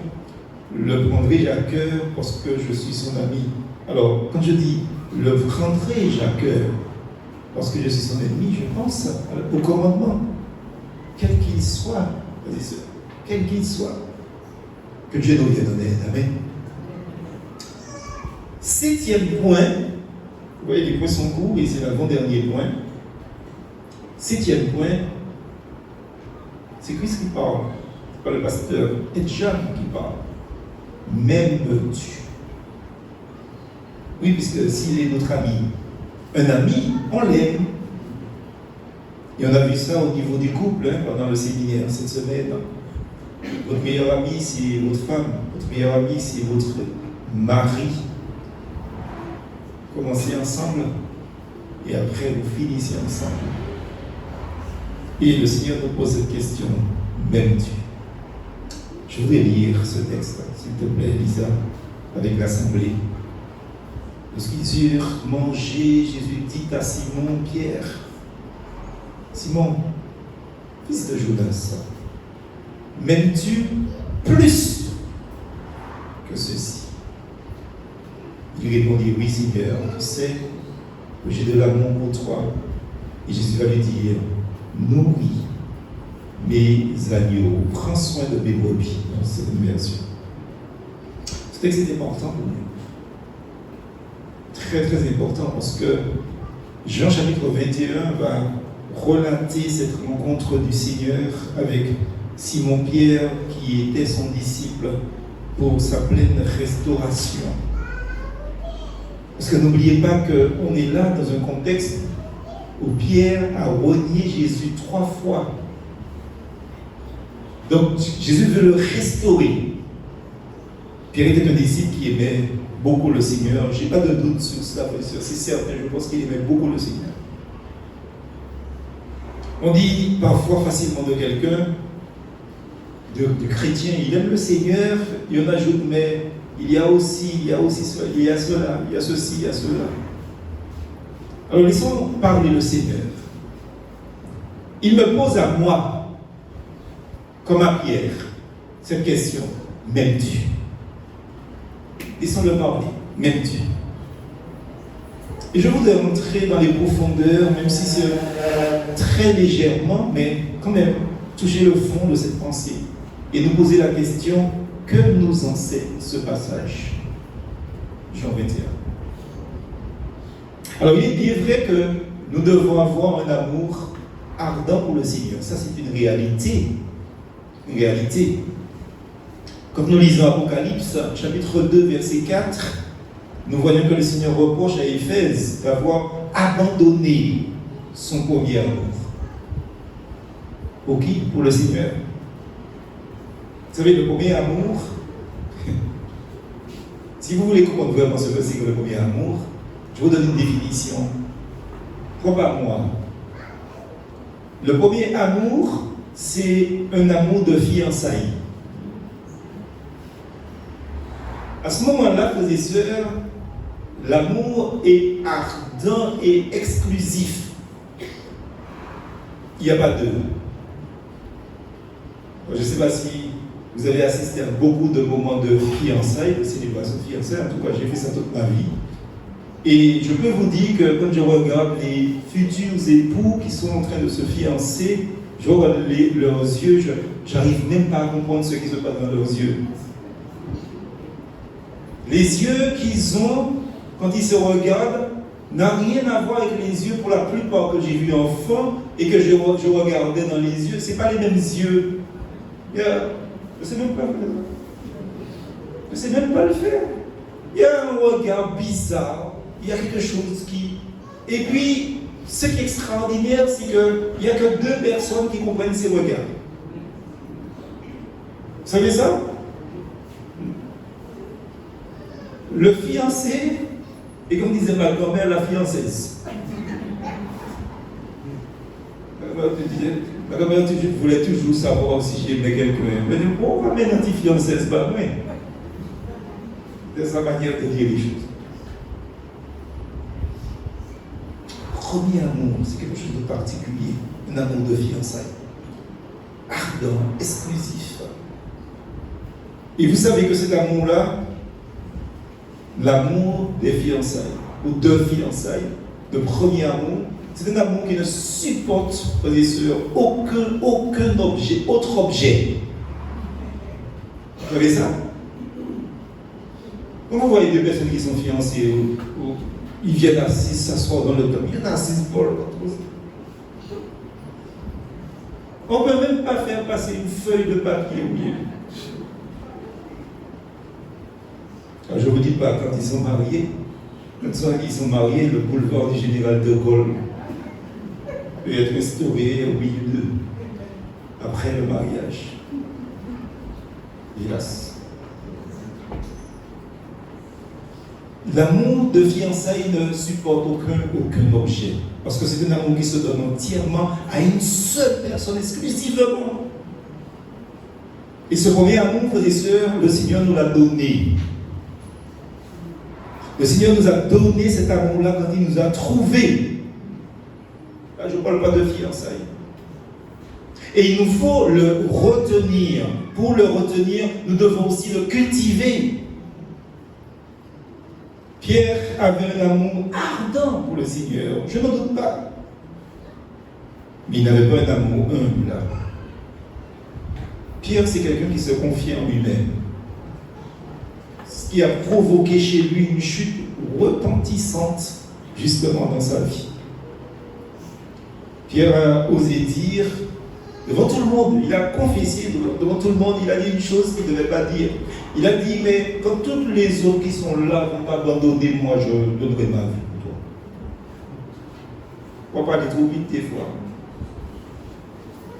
Le prendrai-je à cœur parce que je suis son ami? Alors, quand je dis le prendrai-je à cœur parce que je suis son ennemi, je pense au commandement, quel qu'il soit, quel qu'il soit. Que Dieu nous vienne en aide. Amen. 7e point, vous voyez, les points sont courts et c'est l'avant-dernier point. 7e point, c'est Christ qui parle, c'est pas le pasteur, et Jean qui parle. M'aimes-tu? Oui, puisque s'il est notre ami, un ami, on l'aime. Et on a vu ça au niveau du couple pendant le séminaire cette semaine. Votre meilleur ami, c'est votre femme. Votre meilleur ami, c'est votre mari. Commencez ensemble et après vous finissez ensemble. Et le Seigneur nous pose cette question, m'aimes-tu? Je voudrais lire ce texte, s'il te plaît, Lisa, avec l'assemblée. Lorsqu'ils eurent mangé, Jésus dit à Simon Pierre, Simon, fils de Jonas, m'aimes-tu plus que ceci? Il répondit, oui Seigneur, tu sais que j'ai de l'amour pour toi. Et Jésus va lui dire, nourris mes agneaux, prends soin de mes brebis. Dans cette version. Ce texte est important pour nous. Très très important parce que Jean chapitre 21 va relater cette rencontre du Seigneur avec Simon-Pierre qui était son disciple pour sa pleine restauration. Parce que n'oubliez pas qu'on est là dans un contexte où Pierre a renié Jésus 3 fois. Donc Jésus veut le restaurer. Pierre était un disciple qui aimait beaucoup le Seigneur. Je n'ai pas de doute sur cela, c'est certain, je pense qu'il aimait beaucoup le Seigneur. On dit parfois facilement de quelqu'un, de chrétien, il aime le Seigneur, et on ajoute, mais il y a aussi cela, il y a cela, il y a ceci, il y a cela. Alors laissons parler le Seigneur. Il me pose à moi, comme à Pierre, cette question, m'aimes-tu? Laissons-le parler, m'aimes-tu? Et je voudrais rentrer dans les profondeurs, même si c'est très légèrement, mais quand même toucher le fond de cette pensée et nous poser la question, que nous enseigne ce passage? Jean 21. Alors il est vrai que nous devons avoir un amour ardent pour le Seigneur. Ça, c'est une réalité. Une réalité. Quand nous lisons Apocalypse, chapitre 2, verset 4, nous voyons que le Seigneur reproche à Éphèse d'avoir abandonné son premier amour. Pour qui? Pour le Seigneur. Vous savez, le premier amour, si vous voulez comprendre vraiment ce que c'est que le premier amour, je vous donne une définition. Crois pas moi. Le premier amour, c'est un amour de fiançailles. À ce moment-là, frères et sœurs, l'amour est ardent et exclusif. Il n'y a pas deux. Je ne sais pas si vous avez assisté à beaucoup de moments de fiançailles, de célébration de fiançailles. En tout cas, j'ai fait ça toute ma vie. Et je peux vous dire que quand je regarde les futurs époux qui sont en train de se fiancer, je regarde leurs yeux, je n'arrive même pas à comprendre ce qui se passe dans leurs yeux. Les yeux qu'ils ont, quand ils se regardent, n'a rien à voir avec les yeux pour la plupart que j'ai vus enfant et que je regardais dans les yeux. Ce n'est pas les mêmes yeux. Je ne sais même pas faire. Je ne sais même pas le faire. Il y a un regard bizarre. Il y a quelque chose qui... Et puis, ce qui est extraordinaire, c'est qu'il n'y a que deux personnes qui comprennent ces regards. Vous savez ça? Le fiancé, et comme disait ma grand-mère, la fiançaise. Ma grand-mère voulait toujours savoir si j'aimais quelqu'un. Mais pourquoi on va mettre une fiançaise? Bah, oui. C'est sa manière de dire les choses. Premier amour, c'est quelque chose de particulier. Un amour de fiançailles. Ardent, exclusif. Et vous savez que cet amour-là, l'amour des fiançailles, ou de fiançailles, de premier amour, c'est un amour qui ne supporte, frères et sœurs, aucun objet, autre objet. Vous savez ça? Quand vous voyez deux personnes qui sont fiancées, ou ils viennent s'asseoir dans le temps, il y en a 6 bols. On ne peut même pas faire passer une feuille de papier au milieu. Je ne vous dis pas quand ils sont mariés. Quand ils sont mariés, le boulevard du Général de Gaulle peut être restauré au milieu d'eux après le mariage. Hélas. L'amour de fiançailles ne supporte aucun objet. Parce que c'est un amour qui se donne entièrement à une seule personne, exclusivement. Et ce premier amour, frères et sœurs, le Seigneur nous l'a donné. Le Seigneur nous a donné cet amour-là quand il nous a trouvés. Là, je ne parle pas de fiançailles. Et il nous faut le retenir. Pour le retenir, nous devons aussi le cultiver. Pierre avait un amour ardent pour le Seigneur, je n'en doute pas. Mais il n'avait pas un amour humble. Pierre, c'est quelqu'un qui se confie en lui-même. Ce qui a provoqué chez lui une chute retentissante, justement dans sa vie. Pierre a osé dire, devant tout le monde, il a confessé devant tout le monde, il a dit une chose qu'il ne devait pas dire. Il a dit, mais quand toutes les autres qui sont là vont m'abandonner, moi je donnerai ma vie pour toi. On va pas aller trop vite des fois.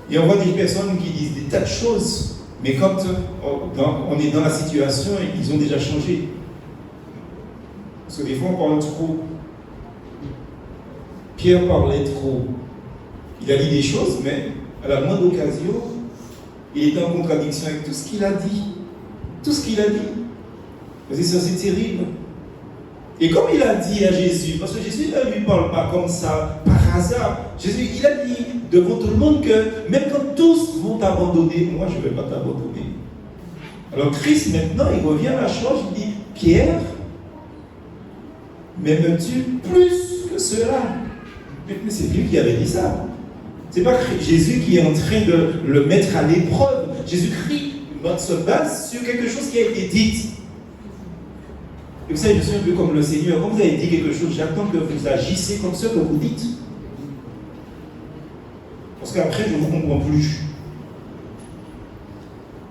Et on voit des personnes qui disent des tas de choses, mais quand on est dans la situation, ils ont déjà changé. Parce que des fois on parle trop. Pierre parlait trop. Il a dit des choses, mais à la moindre occasion, il était en contradiction avec tout ce qu'il a dit. Tout ce qu'il a dit. Parce que ça, c'est terrible. Et comme il a dit à Jésus, parce que Jésus ne lui parle pas comme ça, par hasard. Jésus, il a dit devant tout le monde que même quand tous vont t'abandonner, moi je ne vais pas t'abandonner. Alors Christ, maintenant, il revient à la charge, il dit, Pierre, M'aimes-tu plus que cela? Mais c'est lui qui avait dit ça. C'est pas Jésus qui est en train de le mettre à l'épreuve. Jésus-Christ se base sur quelque chose qui a été dit. Et vous savez, je suis un peu comme le Seigneur. Quand vous avez dit quelque chose, j'attends que vous agissiez comme ce que vous dites. Parce qu'après, je ne vous comprends plus.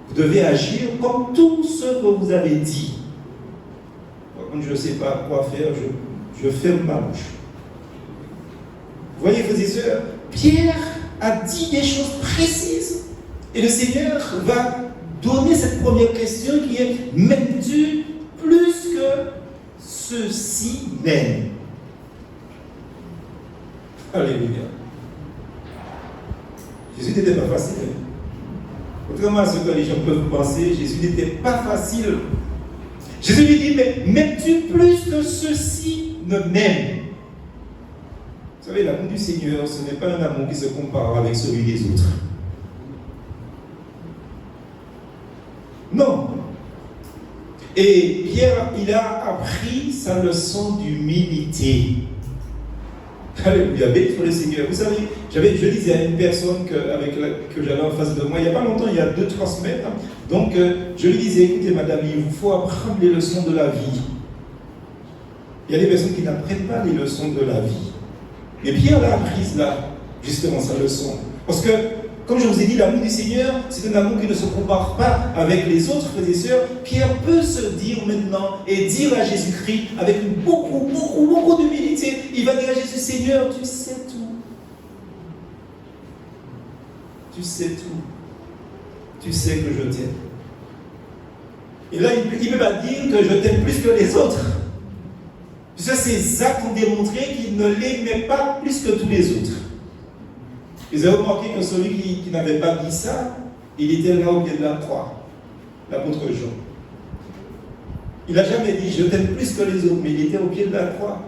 Vous devez agir comme tout ce que vous avez dit. Quand je ne sais pas quoi faire, je ferme ma bouche. Vous voyez, frères et sœurs, Pierre a dit des choses précises. Et le Seigneur va donner cette première question qui est: m'aimes-tu plus que ceux-ci m'aiment? Alléluia. Jésus n'était pas facile. Contrairement à ce que les gens peuvent penser, Jésus n'était pas facile. Jésus lui dit: mais m'aimes-tu plus que ceux-ci ne m'aiment? Vous savez, l'amour du Seigneur, ce n'est pas un amour qui se compare avec celui des autres. Non. Et Pierre, il a appris sa leçon d'humilité. Alléluia, béni soit le Seigneur. Vous savez, je disais à une personne que j'avais en face de moi, il n'y a pas longtemps, il y a 2-3 semaines, donc je lui disais: écoutez madame, il vous faut apprendre les leçons de la vie. Il y a des personnes qui n'apprennent pas les leçons de la vie. Et Pierre a appris là, justement, sa leçon. Parce que, comme je vous ai dit, l'amour du Seigneur, c'est un amour qui ne se compare pas avec les autres frères et sœurs. Pierre peut se dire maintenant et dire à Jésus-Christ avec beaucoup d'humilité. Il va dire à Jésus: Seigneur, tu sais tout. Tu sais tout. Tu sais que je t'aime. Et là, il ne peut pas dire que je t'aime plus que les autres. Puisque ces actes ont démontré qu'il ne l'aimait pas plus que tous les autres. Vous avez remarqué que celui qui n'avait pas dit ça, il était là au pied de la croix, l'apôtre Jean. Il n'a jamais dit: je t'aime plus que les autres, mais il était au pied de la croix.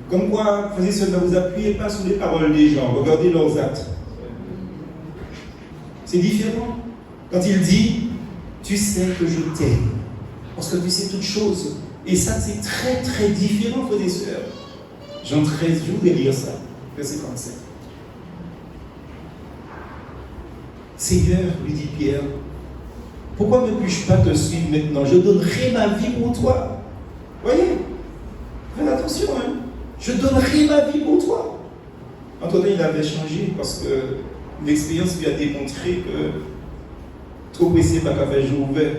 Comme quoi, frères et sœurs, ne vous appuyez pas sur les paroles des gens, regardez leurs actes. C'est différent. Quand il dit: tu sais que je t'aime, parce que tu sais toutes choses. Et ça, c'est très différent, frères et sœurs. Jean 13, je voudrais lire ça, verset 37. Seigneur, lui dit Pierre, pourquoi ne puis-je pas te suivre maintenant? Je donnerai ma vie pour toi. Voyez, faites attention, hein. Je donnerai ma vie pour toi. Entre-temps, il avait changé parce que l'expérience lui a démontré que trop pressé, pas qu'à faire jour ouvert.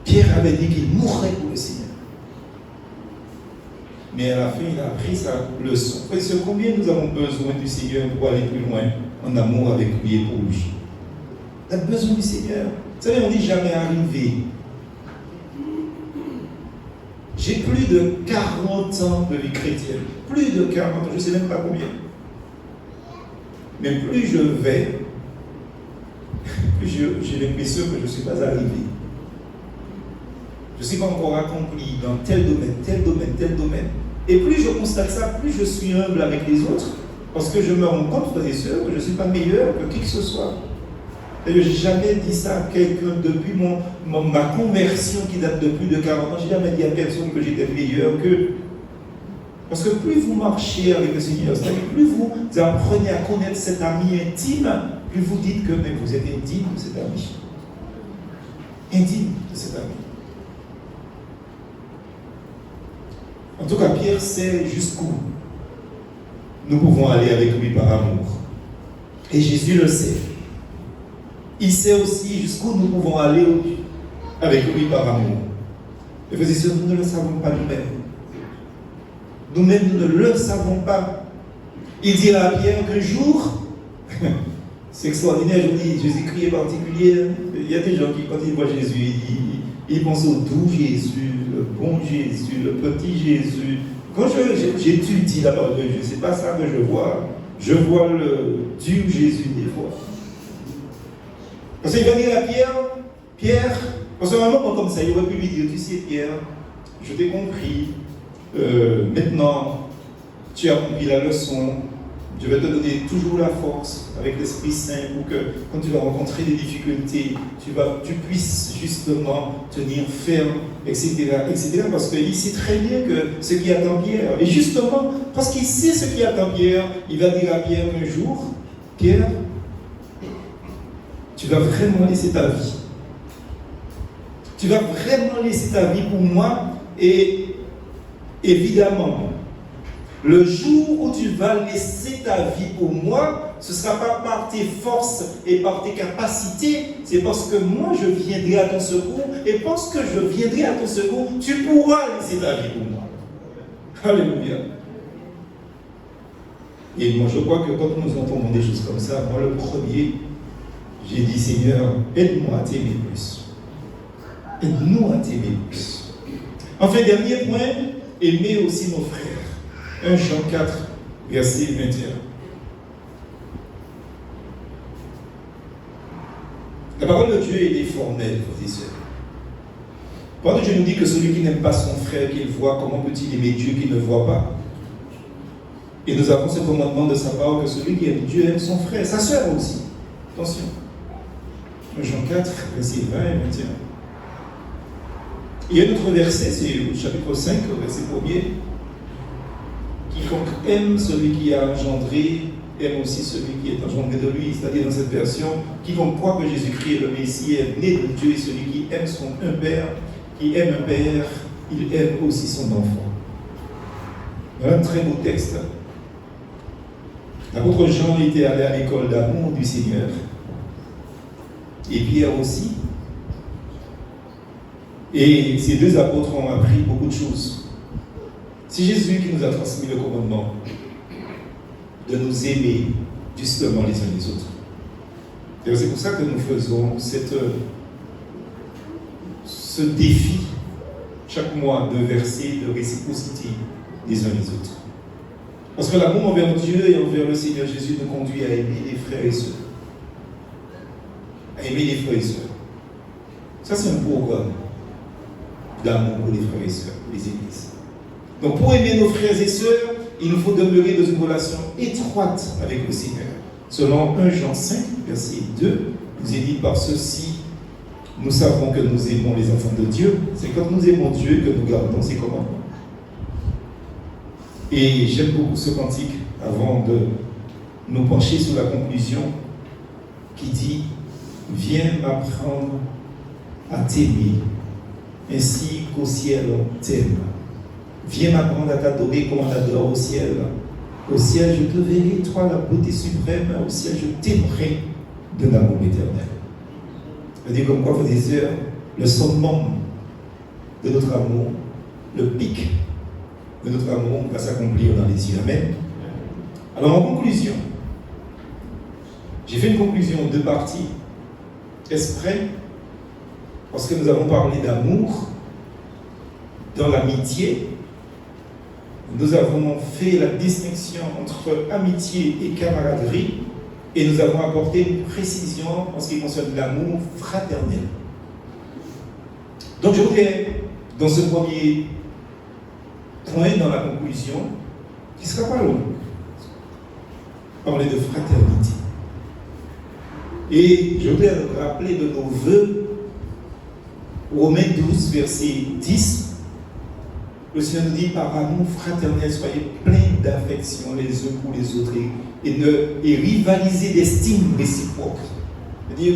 Pierre avait dit qu'il mourrait pour le Seigneur. Mais à la fin, il a appris sa leçon. Frères et sœurs, combien nous avons besoin du Seigneur pour aller plus loin en amour avec lui et pour lui? On a besoin du Seigneur. Vous savez, on n'est jamais arrivé. J'ai plus de 40 ans de vie chrétienne. Plus de 40 ans, je ne sais même pas combien. Mais plus je vais, plus j'ai l'impression que je ne suis pas arrivé. Je ne suis pas encore accompli dans tel domaine. Et plus je constate ça, plus je suis humble avec les autres, parce que je me rends compte, frères et sœurs, que je ne suis pas meilleur que qui que ce soit. Et je n'ai jamais dit ça à quelqu'un depuis ma conversion qui date de plus de 40 ans. Je n'ai jamais dit à personne que j'étais meilleur qu'eux. Parce que plus vous marchez avec le Seigneur, c'est-à-dire plus vous apprenez à connaître cet ami intime, plus vous dites que mais vous êtes indigne de cet ami. Indigne de cet ami. En tout cas, Pierre sait jusqu'où nous pouvons aller avec lui par amour. Et Jésus le sait. Il sait aussi jusqu'où nous pouvons aller avec lui par amour. Et frères et sœurs, nous ne le savons pas nous-mêmes. Nous-mêmes, nous ne le savons pas. Il dira à Pierre qu'un jour, c'est extraordinaire, je vous dis, Jésus-Christ est particulier. Il y a des gens qui, quand ils voient Jésus, ils pensent au doux Jésus, le bon Jésus, le petit Jésus. Quand j'étudie la parole de Dieu, ce n'est pas ça que je vois. Je vois le dur Jésus des fois. Parce qu'il va dire à Pierre, parce qu'à un moment comme ça, il aurait pu lui dire: tu sais Pierre, je t'ai compris, maintenant tu as compris la leçon, Je vais te donner toujours la force avec l'Esprit Saint pour que quand tu vas rencontrer des difficultés, tu puisses justement tenir ferme, etc., etc. Parce qu'il sait très bien que ce qui attend Pierre. Et justement, parce qu'il sait ce qui attend Pierre, il va dire à Pierre un jour, Pierre, tu vas vraiment laisser ta vie. Tu vas vraiment laisser ta vie pour moi. Et évidemment, le jour où tu vas laisser ta vie pour moi, ce ne sera pas par tes forces et par tes capacités, c'est parce que moi je viendrai à ton secours, et parce que je viendrai à ton secours, tu pourras laisser ta vie pour moi. Alléluia. Et moi je crois que quand nous entendons des choses comme ça, moi le premier, j'ai dit Seigneur, aide-moi à t'aimer plus. Aide-nous à t'aimer plus. Enfin, dernier point, aimer aussi nos frères. 1 Jean 4, verset 21. La parole de Dieu est formelle, frères et sœurs. La parole de Dieu nous dit que celui qui n'aime pas son frère qu'il voit, comment peut-il aimer Dieu qu'il ne voit pas? Et nous avons ce commandement de sa part que celui qui aime Dieu aime son frère, sa sœur aussi. Attention. 1 Jean 4, verset 20 et 21. Il y a un autre verset, c'est au chapitre 5, verset 1er. Quiconque aime celui qui a engendré, aime aussi celui qui est engendré de lui. C'est-à-dire dans cette version, quiconque croit que Jésus-Christ est le Messie, est né de Dieu, et celui qui aime un père, qui aime un père, il aime aussi son enfant. Voilà un très beau texte. L'apôtre Jean était allé à l'école d'amour du Seigneur. Et Pierre aussi. Et ces deux apôtres ont appris beaucoup de choses. C'est Jésus qui nous a transmis le commandement de nous aimer justement les uns les autres. Et c'est pour ça que nous faisons ce défi chaque mois de verser de réciprocité les uns les autres. Parce que l'amour envers Dieu et envers le Seigneur Jésus nous conduit à aimer les frères et sœurs. À aimer les frères et sœurs. Ça, c'est un programme d'amour pour les frères et sœurs, les églises. Donc, pour aimer nos frères et sœurs, il nous faut demeurer dans une relation étroite avec le Seigneur. Selon 1 Jean 5, verset 2, nous est dit par ceci, nous savons que nous aimons les enfants de Dieu. C'est quand nous aimons Dieu que nous gardons ses commandements. Et j'aime beaucoup ce cantique avant de nous pencher sur la conclusion qui dit « Viens m'apprendre à t'aimer ainsi qu'au ciel on t'aime. Viens m'apprendre à t'adorer comme on t'adore au ciel. Au ciel, je te verrai, toi, la beauté suprême. Au ciel, je t'aimerai de l'amour éternel. » Je veux dire comme quoi, frères et sœurs, le summum de notre amour, le pic de notre amour va s'accomplir dans les cieux. Amen. Alors, en conclusion, j'ai fait une conclusion en deux parties. Est-ce prêt? Parce que nous avons parlé d'amour dans l'amitié. Nous avons fait la distinction entre amitié et camaraderie et nous avons apporté une précision en ce qui concerne l'amour fraternel. Donc je voudrais, dans ce premier point, dans la conclusion, qui ne sera pas long, parler de fraternité. Et je voudrais rappeler de nos vœux, Romains 12, verset 10, le Seigneur nous dit, par amour fraternel, soyez pleins d'affection les uns pour les autres et rivalisez d'estime réciproque. C'est-à-dire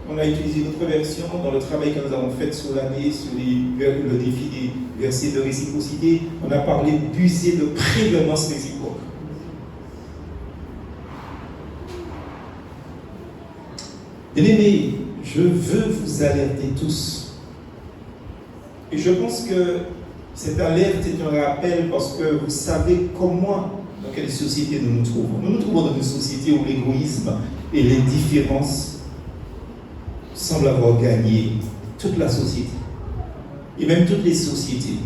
qu'on a utilisé notre version dans le travail que nous avons fait sur l'année, sur le défi des versets de réciprocité. On a parlé d'user de prévenance réciproque. Bien-aimés, je veux vous alerter tous. Et je pense que cette alerte est un rappel parce que vous savez comment, dans quelle société nous nous trouvons. Nous nous trouvons dans une société où l'égoïsme et l'indifférence semblent avoir gagné toute la société. Et même toutes les sociétés.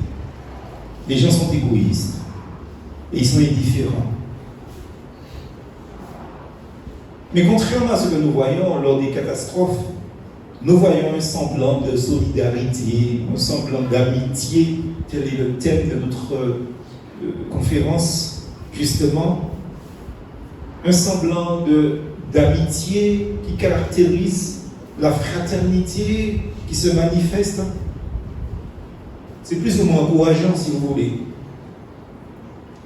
Les gens sont égoïstes. Et ils sont indifférents. Mais contrairement à ce que nous voyons lors des catastrophes, nous voyons un semblant de solidarité, un semblant d'amitié. Tel est le thème de notre conférence, justement. un semblant d'amitié qui caractérise la fraternité qui se manifeste. C'est plus ou moins encourageant, si vous voulez.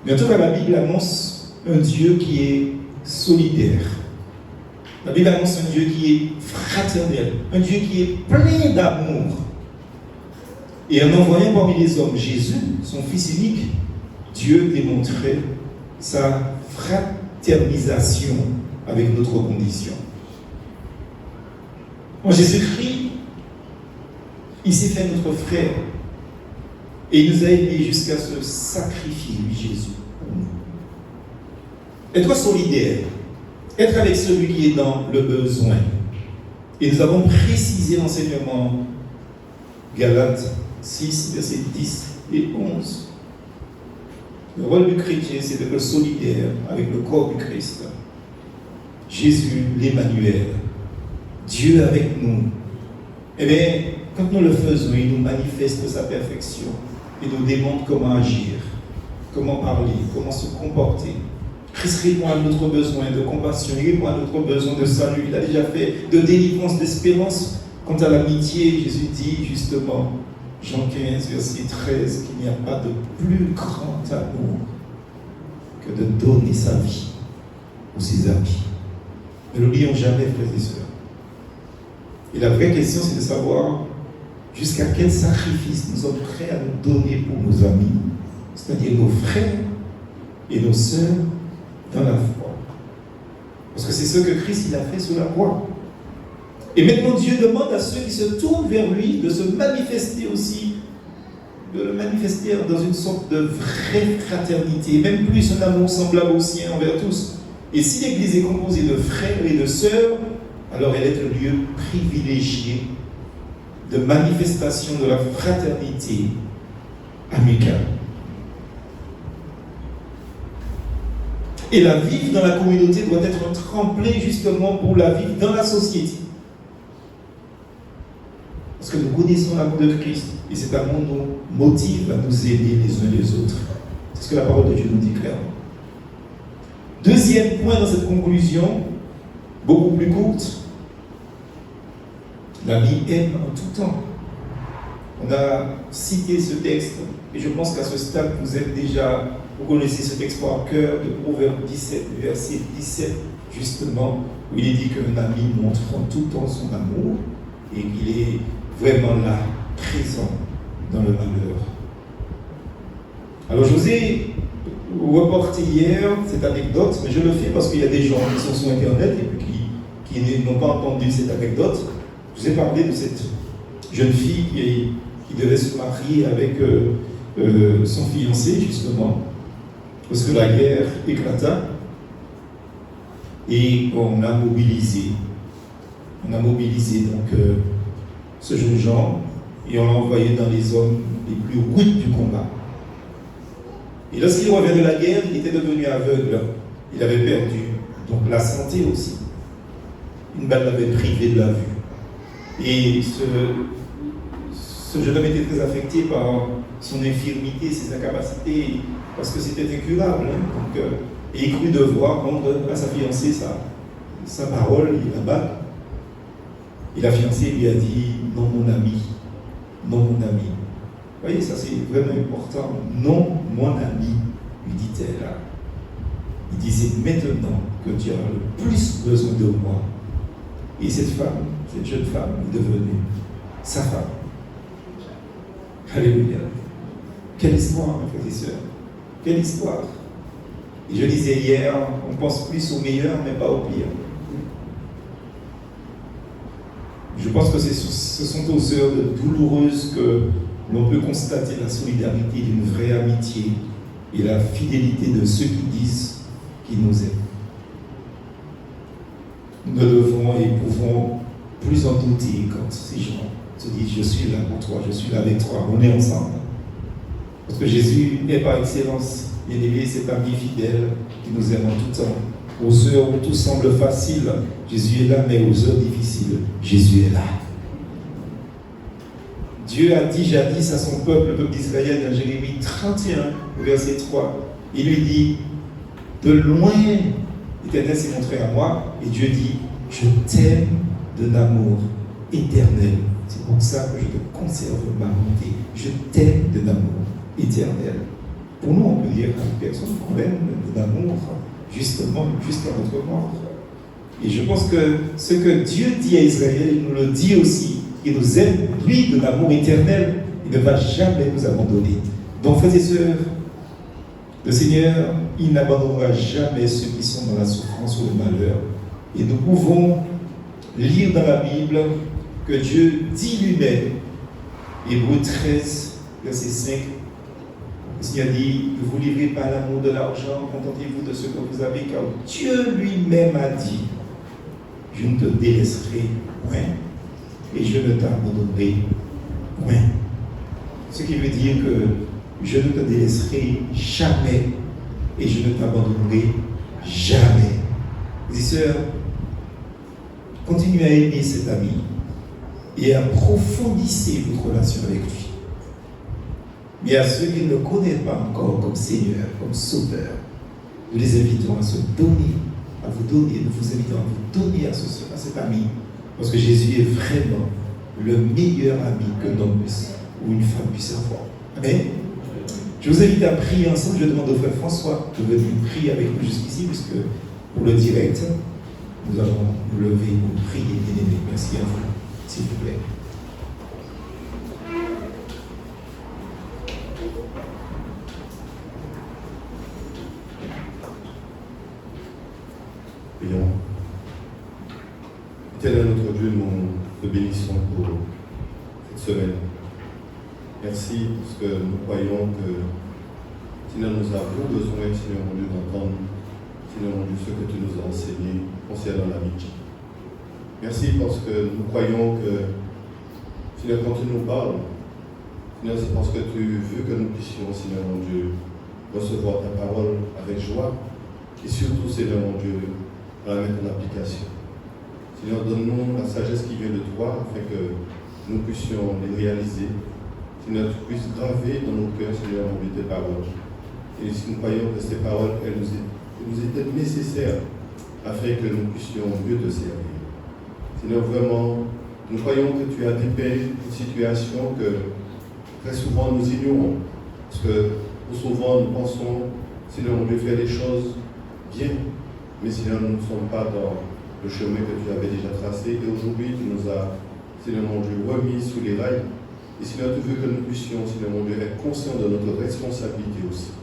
Mais en tout cas, la Bible annonce un Dieu qui est solidaire. La Bible annonce un Dieu qui est fraternel, un Dieu qui est plein d'amour. Et en envoyant parmi les hommes Jésus, son Fils unique, Dieu démontrait sa fraternisation avec notre condition. En Jésus-Christ, il s'est fait notre frère. Et il nous a aidés jusqu'à se sacrifier, lui, Jésus, pour nous. Être solidaire, être avec celui qui est dans le besoin. Et nous avons précisé l'enseignement Galates 6, versets 10 et 11. Le rôle du chrétien, c'est d'être solidaire avec le corps du Christ. Jésus, l'Emmanuel, Dieu avec nous. Eh bien, quand nous le faisons, il nous manifeste sa perfection. Il nous démontre comment agir, comment parler, comment se comporter. Christ répond à notre besoin de compassion, il répond à notre besoin de salut. Il a déjà fait de délivrance, d'espérance. Quant à l'amitié, Jésus dit justement, Jean 15, verset 13, qu'il n'y a pas de plus grand amour que de donner sa vie pour ses amis. Ne l'oublions jamais, frères et sœurs. Et la vraie question, c'est de savoir jusqu'à quel sacrifice nous sommes prêts à nous donner pour nos amis, c'est-à-dire nos frères et nos sœurs dans la foi. Parce que c'est ce que Christ il a fait sur la croix. Et maintenant, Dieu demande à ceux qui se tournent vers lui de se manifester aussi, de le manifester dans une sorte de vraie fraternité, même plus un amour semblable au sien envers tous. Et si l'Église est composée de frères et de sœurs, alors elle est un lieu privilégié de manifestation de la fraternité amicale. Et la vivre dans la communauté doit être un tremplin justement pour la vivre dans la société. Parce que nous connaissons l'amour de Christ et cet amour nous motive à nous aider les uns les autres. C'est ce que la parole de Dieu nous dit clairement. Deuxième point dans cette conclusion, beaucoup plus courte. L'ami aime en tout temps. On a cité ce texte et je pense qu'à ce stade, vous connaissez ce texte par cœur de Proverbe 17, verset 17, justement, où il est dit qu'un ami montre en tout temps son amour et qu'il est vraiment là, présent dans le malheur. Alors, je vous ai reporté hier cette anecdote, mais je le fais parce qu'il y a des gens qui sont sur Internet et puis qui n'ont pas entendu cette anecdote. Je vous ai parlé de cette jeune fille qui devait se marier avec son fiancé, justement, parce que la guerre éclata. Et on a mobilisé donc ce jeune Jean et on l'a envoyé dans les zones les plus rudes du combat. Et lorsqu'il revient de la guerre, il était devenu aveugle. Il avait perdu donc la santé aussi. Une balle l'avait privé de la vue. Et ce jeune homme était très affecté par son infirmité, ses incapacités, parce que c'était incurable. Donc, et il crut devoir rendre à sa fiancée sa parole et la bague. Et la fiancée lui a dit « Non, mon ami, non, mon ami. » Vous voyez, ça c'est vraiment important. « Non, mon ami, lui dit-elle. » Il disait « Maintenant que tu as le plus besoin de moi. » Et cette jeune femme est devenue sa femme. Alléluia. Quelle histoire, mes frères et sœurs. Quelle histoire. Et je disais hier, on pense plus au meilleur, mais pas au pire. Je pense que ce sont aux heures douloureuses que l'on peut constater la solidarité d'une vraie amitié et la fidélité de ceux qui disent qu'ils nous aiment. Nous ne devons et pouvons plus en douter quand ces gens se disent « Je suis là pour toi, je suis là avec toi, on est ensemble ». Parce que Jésus est par excellence, bien-aimé, cet ami fidèle qui nous aime en tout temps. Aux heures où tout semble facile, Jésus est là, mais aux heures difficiles, Jésus est là. Dieu a dit jadis à son peuple, le peuple d'Israël, dans Jérémie 31, verset 3, il lui dit « De loin L'Éternel s'est montré à moi et Dieu dit, je t'aime d'un amour éternel. C'est pour ça que je te conserve ma bonté. Je t'aime d'un amour éternel. Pour nous, on peut dire à une personne qu'on aime d'un amour justement jusqu'à notre mort. Et je pense que ce que Dieu dit à Israël, il nous le dit aussi. Il nous aime, lui, de l'amour éternel. Il ne va jamais nous abandonner. Donc, frères et sœurs, le Seigneur, il n'abandonnera jamais ceux qui sont dans la souffrance ou le malheur. Et nous pouvons lire dans la Bible que Dieu dit lui-même, Hébreux 13, verset 5, le Seigneur dit, ne vous livrez pas à l'amour de l'argent, contentez-vous de ce que vous avez, car Dieu lui-même a dit, je ne te délaisserai point, et je ne t'abandonnerai point. Ce qui veut dire que je ne te délaisserai jamais, et je ne t'abandonnerai jamais. Mes sœurs, continuez à aimer cet ami et approfondissez votre relation avec lui. Mais à ceux qui ne le connaissent pas encore comme Seigneur, comme Sauveur, nous les invitons à se donner, à vous donner, nous vous invitons à vous donner à cet ami, parce que Jésus est vraiment le meilleur ami qu'un homme ou une femme puisse avoir. Amen. Je vous invite à prier ensemble. Je demande au frère François de venir prier avec nous jusqu'ici, puisque pour le direct, nous allons nous lever pour prier, bien-aimés. Merci à vous, s'il vous plaît. Prions. Éternel notre Dieu, nous te bénissons pour cette semaine. Merci parce que nous croyons que Seigneur, nous avons besoin, Seigneur mon Dieu, d'entendre, Seigneur mon Dieu, ce que tu nous as enseigné concernant l'amitié. Merci parce que nous croyons que, Seigneur, quand tu nous parles, Seigneur, c'est parce que tu veux que nous puissions, Seigneur mon Dieu, recevoir ta parole avec joie et surtout, Seigneur mon Dieu, la mettre en application. Seigneur, donne-nous la sagesse qui vient de toi afin que nous puissions les réaliser. Seigneur, tu puisses graver dans nos cœurs, Seigneur, mon Dieu, tes paroles. Et si nous croyons que ces paroles, elles nous étaient nécessaires afin que nous puissions mieux te servir. Seigneur, vraiment, nous croyons que tu as dépeint une situation que très souvent nous ignorons. Parce que trop souvent nous pensons, Seigneur, mon Dieu, faire les choses bien. Mais Seigneur, nous ne sommes pas dans le chemin que tu avais déjà tracé. Et aujourd'hui, tu nous as, Seigneur, mon Dieu, remis sous les rails. Et Seigneur, tu veux que nous puissions, Seigneur mon Dieu, être conscients de notre responsabilité aussi.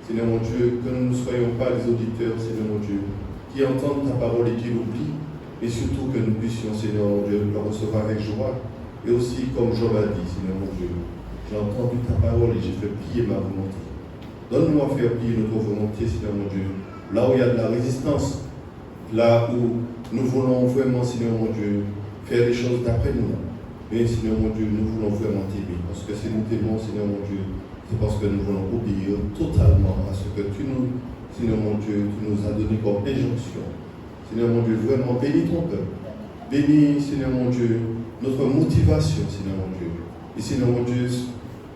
Seigneur mon Dieu, que nous ne soyons pas les auditeurs, Seigneur mon Dieu, qui entendent ta parole et qui l'oublient, mais surtout que nous puissions, Seigneur mon Dieu, le recevoir avec joie. Et aussi, comme Job a dit, Seigneur mon Dieu, j'ai entendu ta parole et j'ai fait plier ma volonté. Donne-nous à faire plier notre volonté, Seigneur mon Dieu, là où il y a de la résistance, là où nous voulons vraiment, Seigneur mon Dieu, faire les choses d'après nous. Mais Seigneur mon Dieu, nous voulons vraiment t'aimer, parce que si nous t'aimons, Seigneur mon Dieu, c'est parce que nous voulons obéir totalement à ce que tu nous, Seigneur mon Dieu, tu nous as donné comme injonction. Seigneur mon Dieu, vraiment bénis ton peuple. Bénis, Seigneur mon Dieu, notre motivation, Seigneur mon Dieu. Et Seigneur mon Dieu,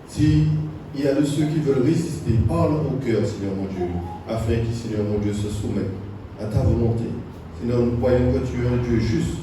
s'il y a de ceux qui veulent résister, parle au cœur, Seigneur mon Dieu, afin qu'ils, Seigneur mon Dieu, se soumettent à ta volonté. Seigneur, nous croyons que tu es un Dieu juste.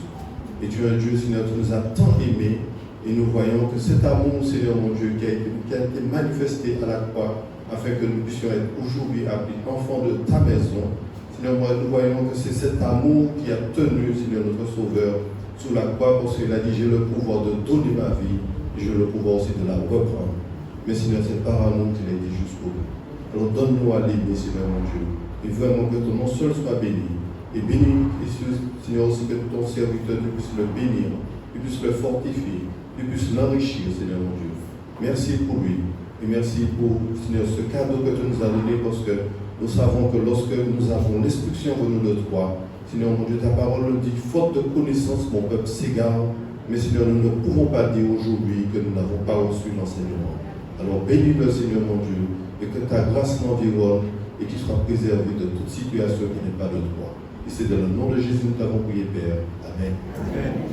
Et tu es un Dieu, Seigneur, tu nous as tant aimés. Et nous voyons que cet amour, Seigneur mon Dieu, qui a été manifesté à la croix, afin que nous puissions être aujourd'hui appelés enfants de ta maison. Seigneur, nous voyons que c'est cet amour qui a tenu, Seigneur, notre Sauveur, sous la croix, parce qu'il a dit, j'ai le pouvoir de donner ma vie, et j'ai le pouvoir aussi de la reprendre. Mais Seigneur, c'est par amour qu'il a été jusqu'au bout. Alors donne-nous à l'aimer, Seigneur mon Dieu, et vraiment que ton nom seul soit béni. Et bénis, Seigneur, aussi que ton serviteur, tu puisses le bénir, tu puisses le fortifier, tu puisses l'enrichir, Seigneur mon Dieu. Merci pour lui. Et merci pour, Seigneur, ce cadeau que tu nous as donné, parce que nous savons que lorsque nous avons l'instruction venue de toi, Seigneur mon Dieu, ta parole nous dit, faute de connaissance, mon peuple s'égare. Mais Seigneur, nous ne pouvons pas dire aujourd'hui que nous n'avons pas reçu l'enseignement. Alors bénis-le, Seigneur mon Dieu, et que ta grâce l'environne et qu'il soit préservé de toute situation qui n'est pas de toi. Et c'est dans le nom de Jésus que nous t'avons prié, Père. Amen. Amen.